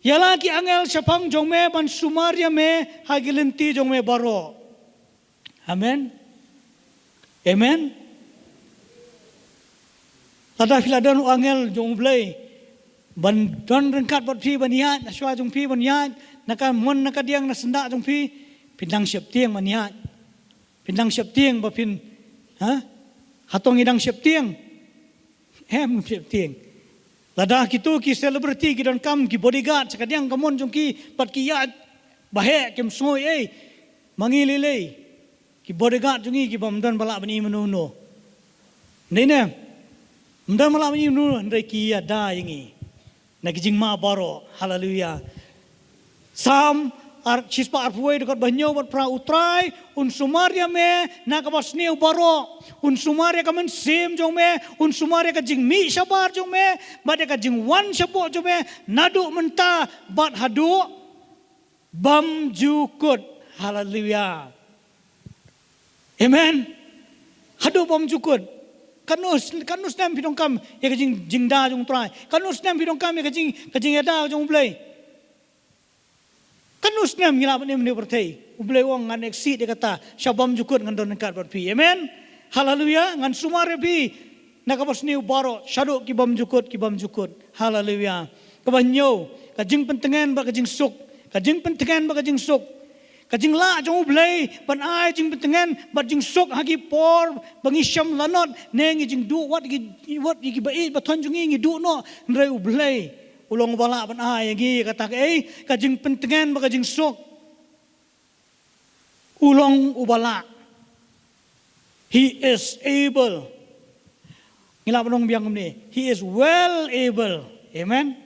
yala ki angel sapang jongme ban sumaria me hagilenti jongme baro amen amen tada filadan angel jongblei ban don rengkat bat pi baniat naswa jong pi baniat naka mon naka diang na senda jong pi pindang siap tiang baniat pindang siap tiang bapin hatong idang siap tiang siap tiang lada kitu ki celebrity ki don kam ki bodyguard sakadiang kamon jong ki pat ki ya bahe kem soi mangililei ki bodyguard jongi ki bamdan bala bani menuno nene mdan bala bani menuno ndai ki ya da yingi nagijing ma baro haleluya sam ar chispa ar puai dekat banyo bat pra utrai un sumaria me nakabas niu baro un sumaria kamen sim jong me un sumaria ka jing mi sabar jong me bat ka jing wan sapo jong me nadu menta bat hadu bam jukut haleluya amen hadu bam jukut kanus nam pidong kam ya ka jing da jong trai kanus nam pidong kam ya ka jing da jong blai kanus nam ngila bani meni bertei ublei wong ngan exit dia kata syabam jukut ngan don nekat berpi amen haleluya ngan sumare pi nakabas niu baro syaduk ki bam jukut haleluya kabanyo kajing pentengan ba kajing suk kajing pentengan ba kajing suk kajing la jong ublei ban ai jing pentengan ba jing suk hagi por bangi syam lanot neng jing du wat gi bait ba thon jungi ngi du no ndrei ublei ulong bala ban ai gi kata kajing pentengan ba kajing sok ulong ubala he is able ngila banong biang ni he is well able amen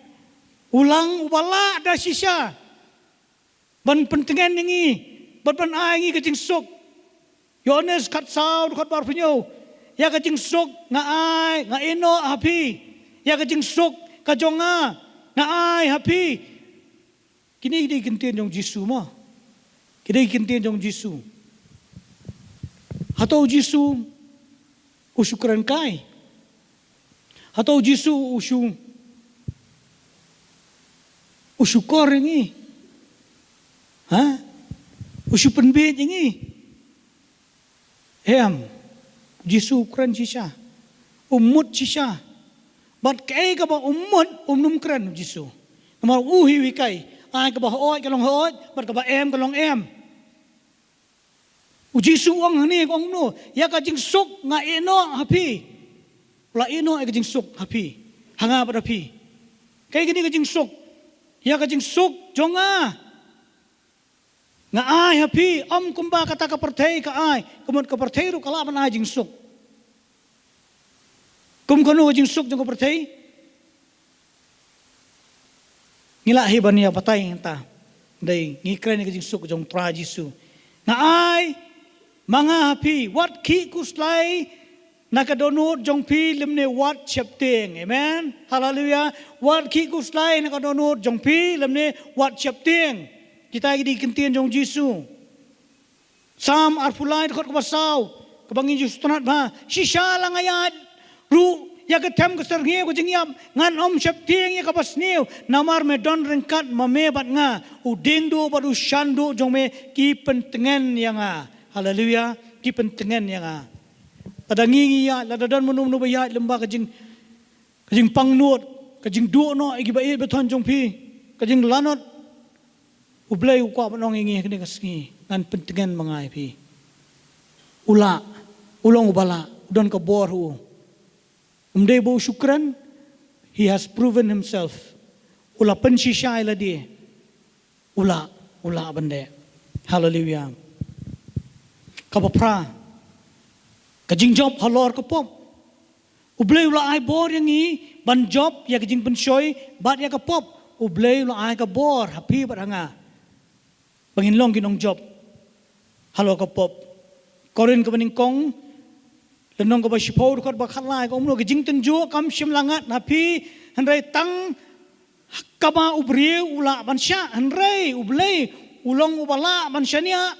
ulang ubala da sisa ban pentengan ngi ban ai ngi kajing sok Yohanes kat saud kat bar punyo ya kajing sok nga ai nga ino api ya ka jing sok ka jonga na ai happy kini di kintin jong Jisu mo kini kintin jong Jisu atau Jisu usyukuran kai atau Jisu usyukor ini usyu penbit ini Jisu ukuran sisa umut sisa bat kai ka ba umut umnum kran Jisu namar uhi wikai ai ka ba hoy ka long hoy bat ka ba em ka long em Jisu ang ni kong no ya ka jing sok nga eno happy la eno ay ka jing sok happy hanga ba happy kai gini ka jing sok ya ka jing sok jonga nga ai happy kumba kata ka pertay ka ai kumot ka pertay ro kala man ai jing sok kono jing sok jong ka pertay ngila hiban niya patay ta dai ngikren ka jing sok jong tra Jisu nga ai mga happy wat ki kuslay nakadonot jong pi lemne wat chapting amen hallelujah wat ki kuslay nakadonot jong pi lemne wat chapting kita di kentien jong Jisu sam arpulai kot kabasaw kabangin Jisu tunat ba shisha lang ayat ru ya ketem kesergie ko jingyam ngan chapting ya kabasniu namar me don rengkat mame bat nga udendo badu shandu jong me ki pentengen yang haleluya ki pentengen yang ada ngingi ya ladadan menum ya lembah kajing pangnut kajing duono igi ba beton jong pi kajing lanot ublay ukwa manong ngingi kini kasngi ngan pentengen mangai pi ulong ubala don ka borhu umday bo syukran he has proven himself ula pensisya ila dia ula bande haleluya kapapra kajing job halor kapop ublay ula ai bor yang i ban job ya kajing pensyoy bat ya kapop ublay ula ai ka bor happy bat hanga panginlong ginong job halor kapop korin ka maningkong lenong ka ba sipaw kot ba khalai ka umno kajing tenjo kam sim langat happy handrai tang kama ubriu ula bansya handrai ublay ulong ubala bansyania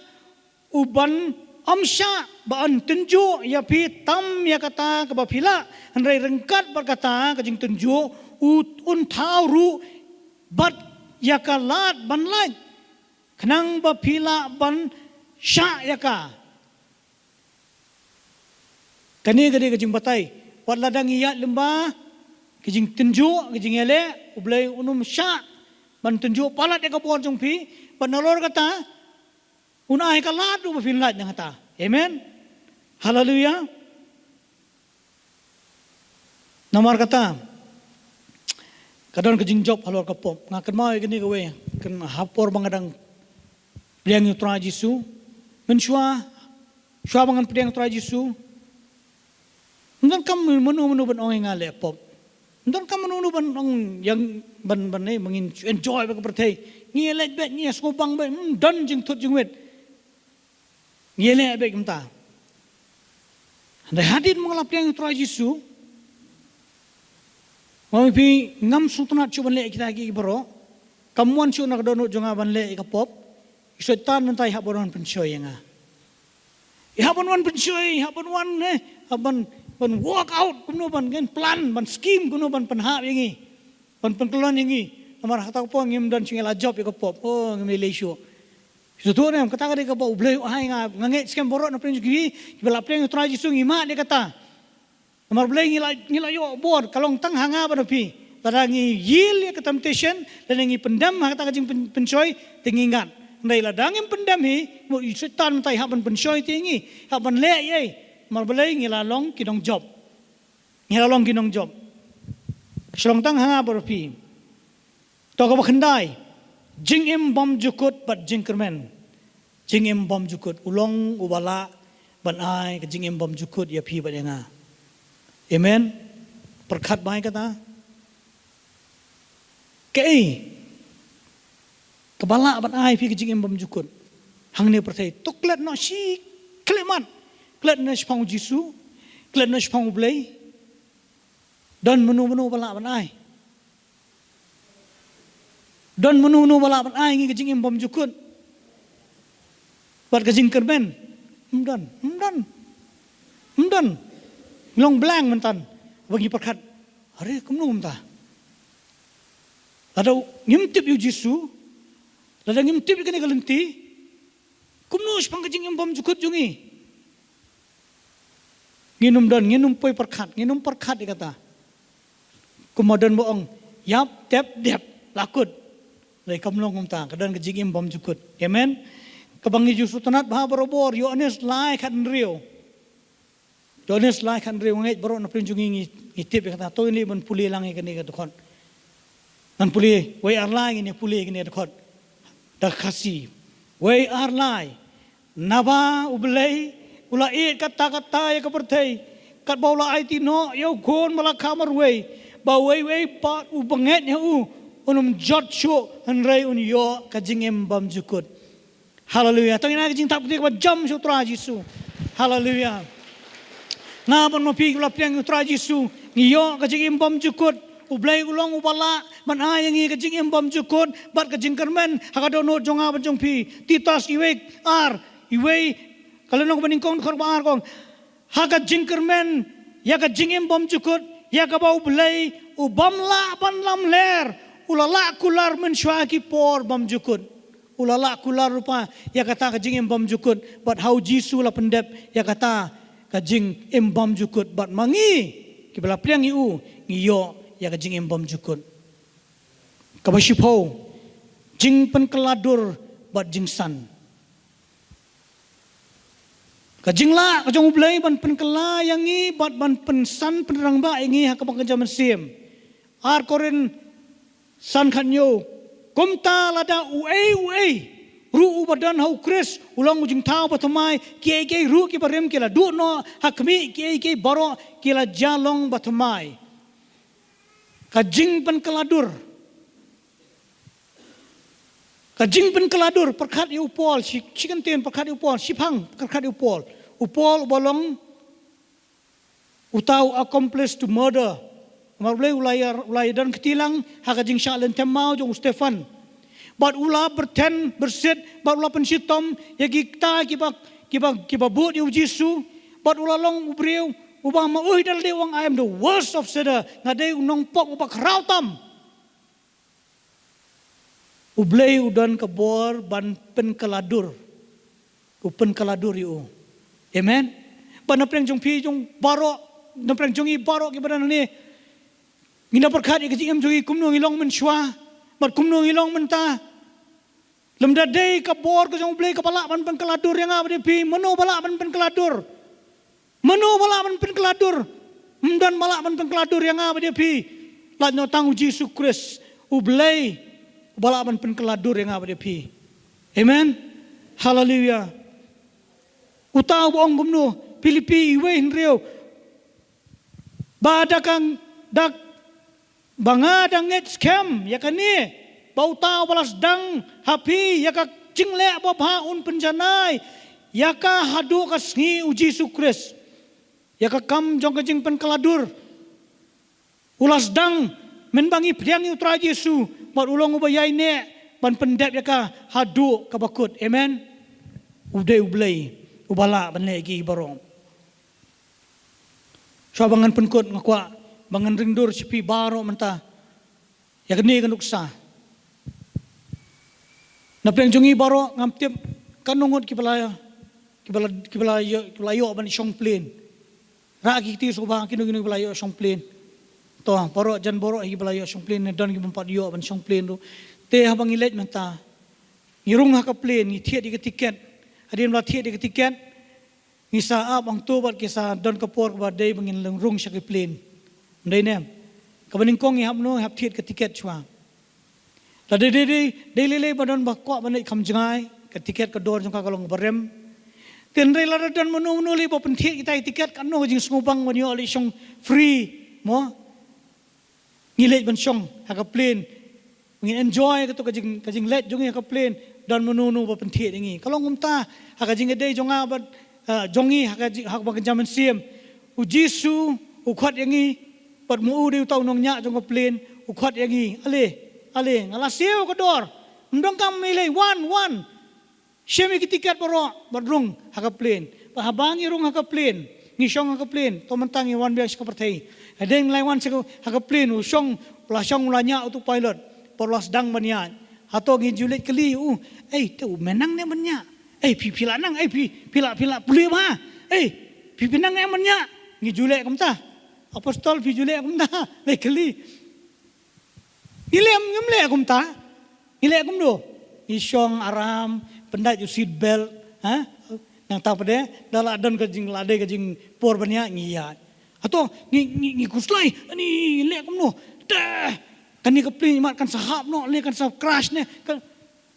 uban amsya baan tenjo ya pi tam ya kata ke bapila handrai rengkat berkata kajing tenjo un tauru bat ya kalat ban lai kenang bapila ban sya ya ka kani kajing batai wat ladang iya lembah kajing tenjo kajing ele ublay unum sya ban tenjo palat ya ka pon jong pi ban nalor kata unai kalat u bapila yang kata amen haleluya namar kata kadon kajing job halor kapop ngakan mau gini gawe kan hapor bangadang priang yutra Jisu mensyua bangan priang yutra Jisu ndan kam menu ban ong ngale pop ndan kam menu ban ong yang ban mengin enjoy ba pertai ngielek bet ngi skobang bet dan jing tut jing wet ngele baik kita. Andai hadir mengalap yang Tuhan Yesus, mami ngam sultanat cuban le kita lagi bro, kamuan cu nak donut jonga ban le kapop, syaitan nanti haburan pensyoy yang haburan pensyoy, haburan walk out kuno ban kan plan ban scheme kuno ban penhap yang ban penkelon yang amar hata po ngim dan cingela job kapop, ngilesyo. Suatu orang kata dia kata ublay hai nganget sekian borok na prince gigi kibala pring Tuhan Yesus ngima dia kata amar ublay ngila yo bor kalong tang hanga ba pi tada ngi yil ya temptation dan ngi pendam kata kajing pencoy tingingan ndai ladang yang pendam hi mo setan tai haban pencoy tingi haban le ye amar ublay ngila long kinong job selong tang hanga ba pi to ka bakhandai jing im bom jukut bat jing kermen jing im bom jukut ulong ubala ban ai ke jing im bom jukut ya pi bat yang amen perkat bai kata kei kebala ban ai pi ke jing im bom jukut hang ne pertai tuklet no shi klemat klet na spang Jisu klet na spang ublay don menu bala ban ai don menu bala ban ai ngi kajing im bom jukut bat kajing kerben dan long blang mentan bagi perkat hari kumnu mta ada ngimtip yu Jisu ada ngimtip kene kalenti kumnu spang kajing im bom jukut jungi nginum poi perkat dikata kemudian boong yap tep dep lakut dari kamlong kumta kadan kajing im bom jukut amen kabangi Jisu tanat bah barobor Yohanes lai kan rio Yohanes lai kan rio ngait baro na prinjungi ngitip kata to ini ban puli lang ikani ka dokon nan puli way arlai ini puli ikani dokon dak kasi way arlai naba ublei ula it kata ya kapertei kat baula IT no yo gon mala kamar way ba way pa u banget ya unum jot shu hanrei un yo kajing embam jukut haleluya tangina kajing tak putih ba jam sutra Jisu haleluya ngaban mapi ula piang sutra Jisu ngiyo kajing embam jukut ublai ulong ubala man ayang ngi kajing embam jukut bat kajing kermen hakadono jonga ban jongpi titas iwek ar iwei kalau nong beningkong korban kong haka jingkermen ya ka jingim bom jukut ya ka bau belai ubam la ban lam ler ulala kular men syaki por bom jukut ulala kular rupa ya kata ka jingim bom jukut bat hau Jisu la pendep ya kata ka jing bom jukut bat mangi kibala priang iu ngiyo ya ka jingim bom jukut kabashipo jing pen keladur bat jing san kajingla kajong ublay ban penkela yangi bat ban pensan penerang ba ingi hakabang kajaman sim ar koren san kanyo komta lada uei ru badan hau kris ulang ujing tau batamai kiai ru ki barem kila du no hakmi kiai baro kila jalong batamai kajing penkeladur kajing penkeladur perkat upol chicken ten perkat upol sipang perkat upol bolong utau accomplice to murder marblay ulay dan ketilang hakajing syalen temau jong Stefan bat ula berten bersit bat ula pensitom ya kita kiba but yu Jisu bat ula long ubriu ubah ma oi dal dewang I am the worst of sinner ngade unong pok ubak rautam ublay udan kebor ban penkeladur upen keladur yu amen ban napreng jong pi jong barok napreng jong i barok ki badan ni ngina perkat ki jingam jong i kumno ngilong men shwa bat kumno ngilong men ta lemda dei kebor ke jong ublay kepala ban penkeladur yang abade pi meno bala ban penkeladur dan bala ban penkeladur yang abade pi la no tang Jisu Kris ublay bala ban penkeladur yang abade pi amen haleluya utau boong gumno Filipi iwe hinreo badakang dak banga danget scam yakani bau tau balas dang hapi yaka jingle bobha un penjanai yaka hadu kasngi uji Jisu yaka kam jong kajing penkeladur ulas dang menbangi priangi utra Jisu mat ulong ubayai ne ban pendep yaka hadu kabakut amen udai ublay ubala ban legi barong so bangan penkut ngakwa bangan ringdur sipi baro menta yakni kanuksa na pengjungi baro ngamtip kanungot kibala yo ban isong plane ra kiti so ba kinung kibala yo isong plane to baro jan baro kibala yo isong plane don kibampat yo ban isong plane do te habang ilet menta ngirung ha ka plane ni thiet di tiket adin la thiet di tiket ngisa ab ang tubat kisa don kapor ba day bangin lengrung siya ki plane ndai nem kabaning kong ihapno hap thiet ka tiket chwa la de lele badon ba kwa banai kamjangai ka tiket ka dor jong ka kalong barem ten re la dan manu li ba pen thiet kita tiket kan no jing sngubang mo ali song free mo ngilej ban song ha ka plane ngin enjoy ka to kajing let jong ka plane dan manu ba pen thiet ngi kalong umta ha ka jing day jonga ba jongi hak bang jaman siem u Jisu u khat yangi Bat mu dia tahu nong nyak jong plane ukhat yagi ale ngala seo kodor ndong kam milai one shemi kitikat baro badrung haka plane pahabangi rung haka plane ngisong haka plane to mentangi wan bias ka pertai adeng lai wan seko haka plane usong lasong ulanya untuk pilot porlas dang banya atau ngi julit keli tu menang ne banya pi pilanang pila puli ma pi pinang ne banya ngi julit kamta apostol pi julit kamta le keli ilem ngemle kamta ile kumdo isong aram pendat you seat belt nang tahu pada dalam dan kajing lade kajing por banyak ngiyat atau ngi kuslai ni le kumno dah kan ni kepling mat kan sahab no le kan sahab crash ne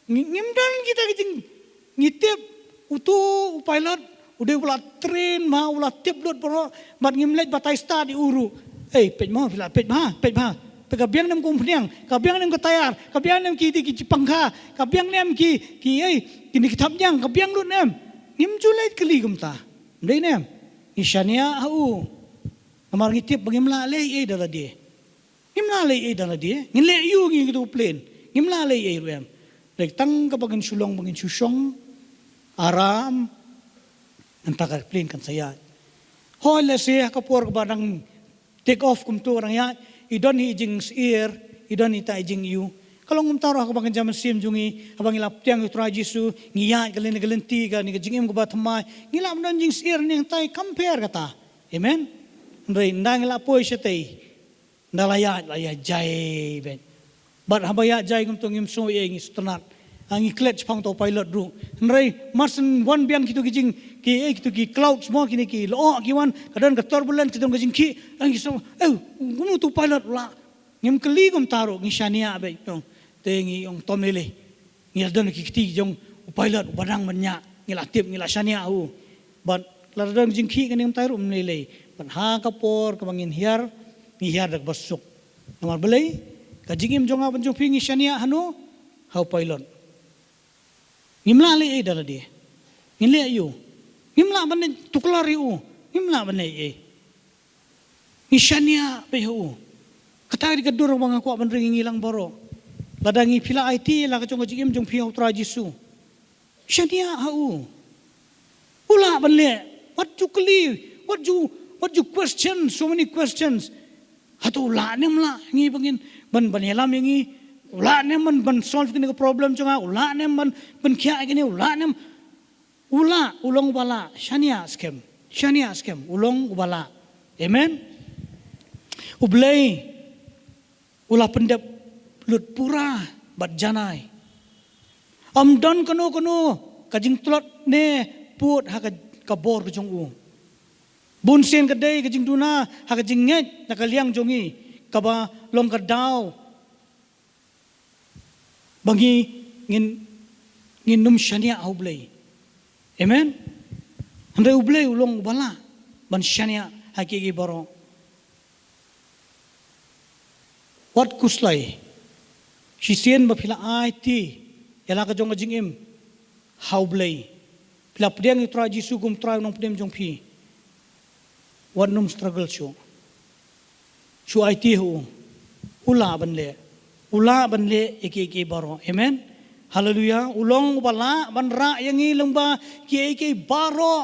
ngimdan kita kajing ngitip utu pilot udah pula train ma ulah tip dot pro mat ngimlet batai start di uru pej ma kabiang nem kumpiang, kabiang nem ketayar, kabiang nem ki pangka, kabiang nem ki kini kitabnyang, kabiang lut nem, ngim julai keli kumta, ndai nem, isyania amar ngitip bangimla lei dala dia, ngimla lei dala dia, ngile yu ngi gitu plane, ngimla lei ruem, rek tang kabagin sulong bangin susong, aram, antakar plane kan saya, hoi lese kapor kabadang take off kumtu orang ya. Idon hi jing ear, idon ita jing you. Kalau ngumtaro ako bang jaman sim jungi, abang ilap tiang utra Jisu, ngiyat galen tiga ni jingim ko batmai, ngilap don jing ear ni tay compare kata. Amen. Ndai ndang ilap poy siya ndalaya jay ben. But habaya jay kumtong im so ye ngi stanat. Ang iklet pang to pilot ru. Ndai marsen one biang kitu kijing ki clouds mo kini ki lo ki wan kadang ka turbulent kitong kijing ki ang so gumu tu pilot la ngem keli gum taro ngi shania be yong tengi yong tomele ngil don ki kiti jong pilot badang manya ngila tip ngila shania but ladang jing ki ngem taro mlele ban ha kapor ka bangin hiar dak basuk namar belai ka jingim jonga banjong pingi shania hanu how pilot ngimla le dala dia ngile yu ngimla bane tuklari ngimla bane ishania behu katari kadur bang aku ban ring ngilang baro ladangi pila IT la ka jong jing jong piau tra Jisu shania ula banle what you question so many questions hatu la nem la ngi bangin ban yalam ngi ula nem ban solve kini problem chunga ula nem ban kya kini ula nem ulong bala shania scam ulong bala amen ublay ula pendep lut pura bat janai amdon kono kajing tlot ne put ha ka bor ka jong bunsen ka dei kajing duna ha kajing nget nakaliang jongi kaba long ka daw bangi ngin num shania ublay amen handai ublay ulong bala ban shania hakiki baro wat kuslai sisien ba pila IT yala ka jong jingim how blay pila pdiang itra Jisu gum tra nong pdem jong pi wat num struggle chu IT ula banle iki baro amen haleluya ulong bala banra yangi lengba ki baro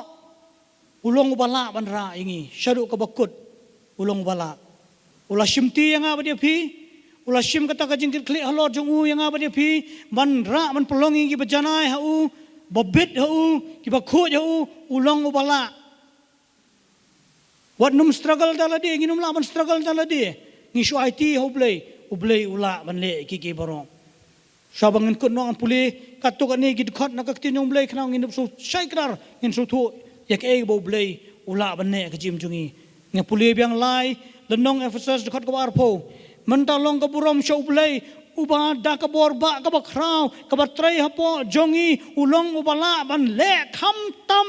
ulong bala banra yangi syadu ka bakut ulong bala ula shimti yang apa dia pi ula shim kata ka jingkir klik halor jong yang apa dia pi banra ban pelongi ki bejanai babet ki bakut ulong bala wat num struggle dala dia nginum la ban struggle dala dia ngishu IT ublay ula banle kiki baro sabangin kun no ampuli katuk ani gidkhot nak tinong blay khnang in so shaikrar in so thu yak bo blay ula banne ka jim jungi nge puli biang lai lenong Ephesus dkhot ka arpo mentalong ka burom sho blay uba da ka bor ba ka ba kraw ka ba trai hapo jongi ulong ubala ban le kham tam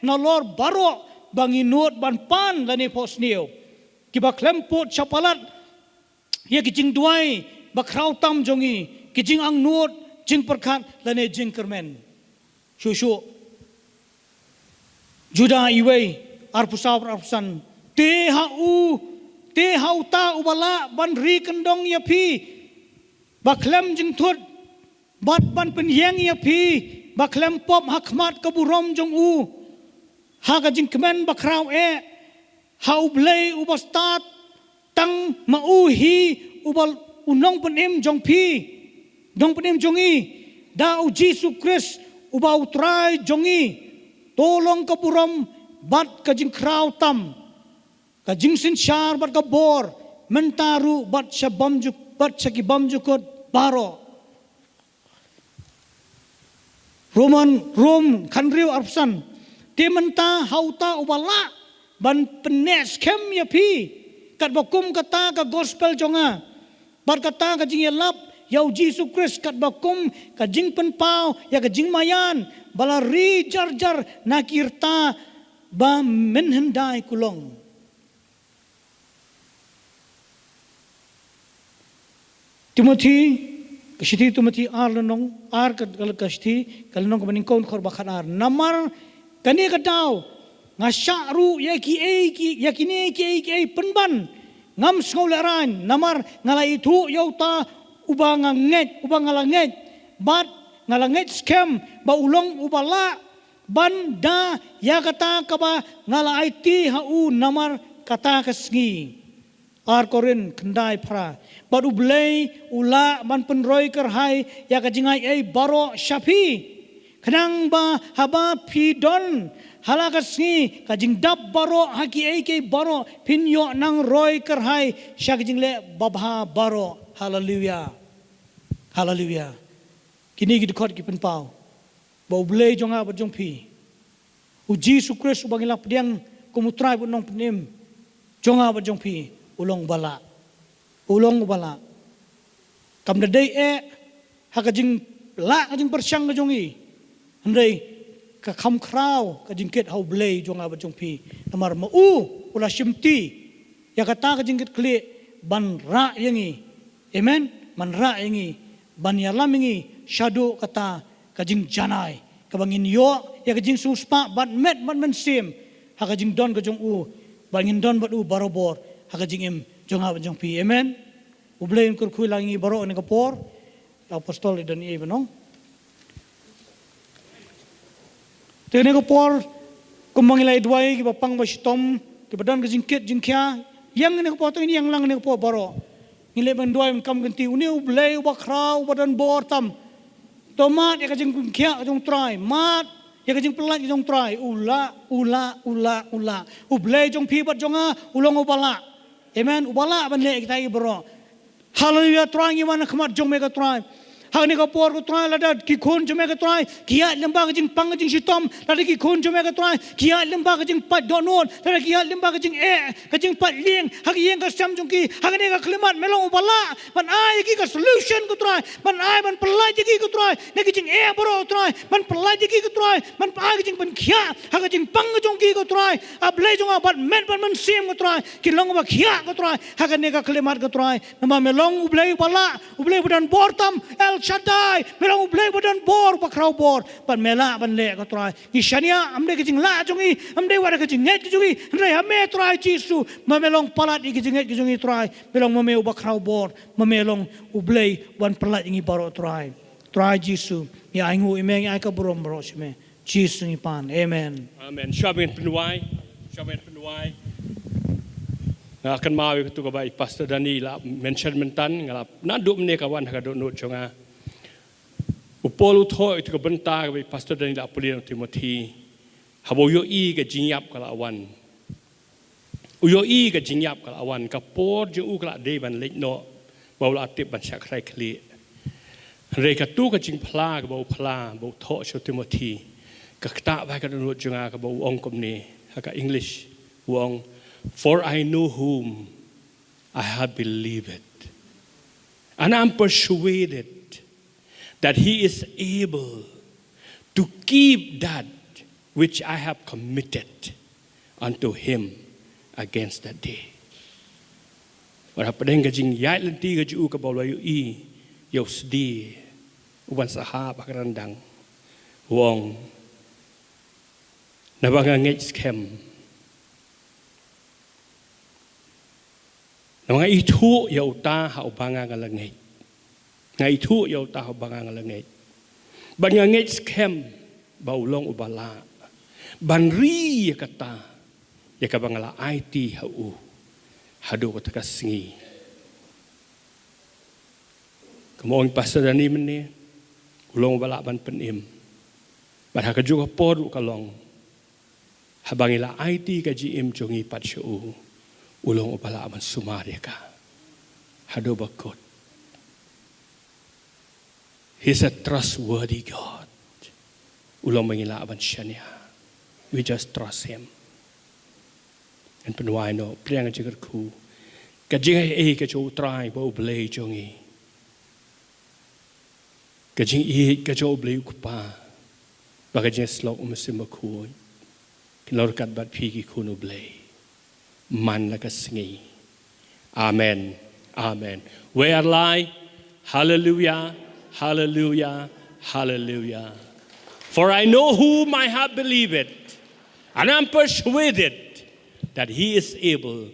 na lor baro banginut ban pan lani posnio ki ba klempot chapalat ye kijing duai bakrau tam jongi kijing ang nuot jing perkat lane jing kermen shushu juda iwei arpusan te te hauta ubala ban ri kendong ya pi baklem jing thut bat ban pen yang ya pi baklem pop hakmat kaburom jong u haga jing kemen bakrau hau blei ubastat tang mau hi ubal unong penim jong pi dong penim jongi da u Jesu Christ ubau trai jongi tolong kaburom bat ka jing krau tam ka jing sin shar bat ka bor mentaru bat shabam juk bat saki bam jukot baro Rom kanriu arpsan te menta hauta ubala ban penes kem ya pi kat bakum kata ka gospel jonga bat kata ka jing yalap yau Jesu Christ kat bakum ka jing penpau ya ka jing mayan bala ri jar nakirta ba menhendai kulong Timothy Timothy lenong kashti kalenong kamaning kaun korbakan namar kani kadau ngasyaru yakini penban ngam sngolaran namar ngalai itu yauta ubang ngalanget bat ngalanget scam ba ulong ubala banda ya kata kaba ngala IT hau namar kata kesngi korin kendai pra baru belai ula man penroi kerhai ya kajingai baro syafi kenang ba haba pidon halakasngi kajing dab baro haki ke baro pinyo nang roi kerhai syakajing le babha baro haleluya kini gidikot ki penpau bau belai jonga berjong pi uji sukres ubangila pediang kumutrai bunong penim jonga berjong pi ulong bala kam dadai hakajing la kajing persyang kajongi andai ka kham krau kajing ket hau blei jonga bajong pi namar mau ula shimti ya kata kajing ket kle ban ra yangi amen man ra yangi ban yalam yangi shadow kata kajing janai kabangin yo ya kajing suspa ban met ban mensim hakajing don kajong bangin don bat barobor hakajing im jonga bajong pi amen ublein kurkui langi baro ni kapor apostol dan i benong tene kapor kumangilai duai ki bapang bastom ki badan ke jingket jingkya yang ni kapor to ini yang lang ni kapor baro ngile ban duai kam ganti uni ublei bakrau badan bor tam tomat ya kajing kya jong try mat ya kajing pelat jong try ula ublei jong pi bat jonga ulong ubala amen ubala ban le kita i baro haleluya try iwan khmat jong mega try hang ni kapor ko try lada ki khon jong mega try kia lembah jing pang jing sitom lada ki khon jong mega try kia lembah jing pat donon lada kia lembah jing jing pat lieng hang yeng ka sam jong ki hang ni ka klimat melong ubala ban ai ki ka solution ko try ban ai ban pelai ki ko try ne ki jing bro try ban pelai ki ko try ban ai jing ban kia hang jing pang jong ki ko try ablai jong bat men ban man sim ko try ki long ba kia ko try hang ni ka klimat ko try nama melong ublai ubala ublai budan bortam El Shaddai melong ublai budan bor bakrau bor ban mela ban le ko try ki shania amde ki jing la jongi amde wara ki jing net ki jongi re ame try Jesu mamelong palat ki jing net ki jongi try melong mame bakrau bor mamelong ublai ban palat ingi baro try Jesu ya aingu imeng ai ka borom bro sime Jesu ni pan amen Shabin penuai akan mau itu ke baik pastor Dani lah mention mentan ngalap naduk menekawan hakaduk nut jonga upolu tho itu ke bentar ke baik pastor Dani lah pulih Timothy habo yo i ke jingyap kala awan uyo i ke jingyap kala awan kapor je u kala de ban lek no bau la tip ban syak rai kli re ka tu ke jing pla ke bau tho sho Timothy ka ta ba ka nut jonga ke bau ong kom ni haka English wong for I know whom I have believed, and I am persuaded that he is able to keep that which I have committed unto him against that day. Ora padeng ka jing yai lenti ka ju ka bawa yu i yo sdi uban saha bakarandang wong nabanga ngej scam Mga itu ya uta ha ubanga ngalangay. Nga itu ya uta ha ubanga ngalangay. Ban nga ngay skem baulong ubala. Ban ri ya kata ya kabangala IT ha u. Hado ko takasingi. Kamoong pastor dani meni ulong ubala ban penim. Ban ha kajuga podu kalong. Habangila IT ka GM jongi patsyo. Ulong ubala man sumarya ka. Hado bakot. He's a trustworthy God. Ulong mangilaban siya niya. We just trust Him. And penuay no, priang jigar ku. Kajing ay kajo utray ba ublay jongi. Kajing ay kajo ublay kupa. Baka jing slok umasimakuy. Kinlorkat bat pigi kuno ublay. Man nakasingi. Amen. Amen. Where lie? Hallelujah. Hallelujah. Hallelujah. For I know whom I have believed, and I'm persuaded that He is able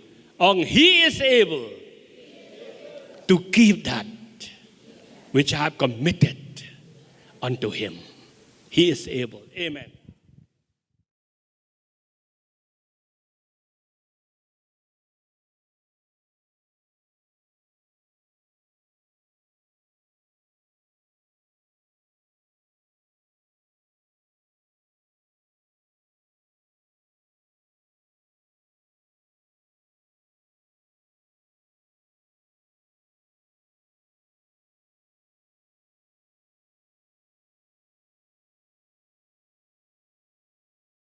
to keep that which I have committed unto Him. He is able. Amen.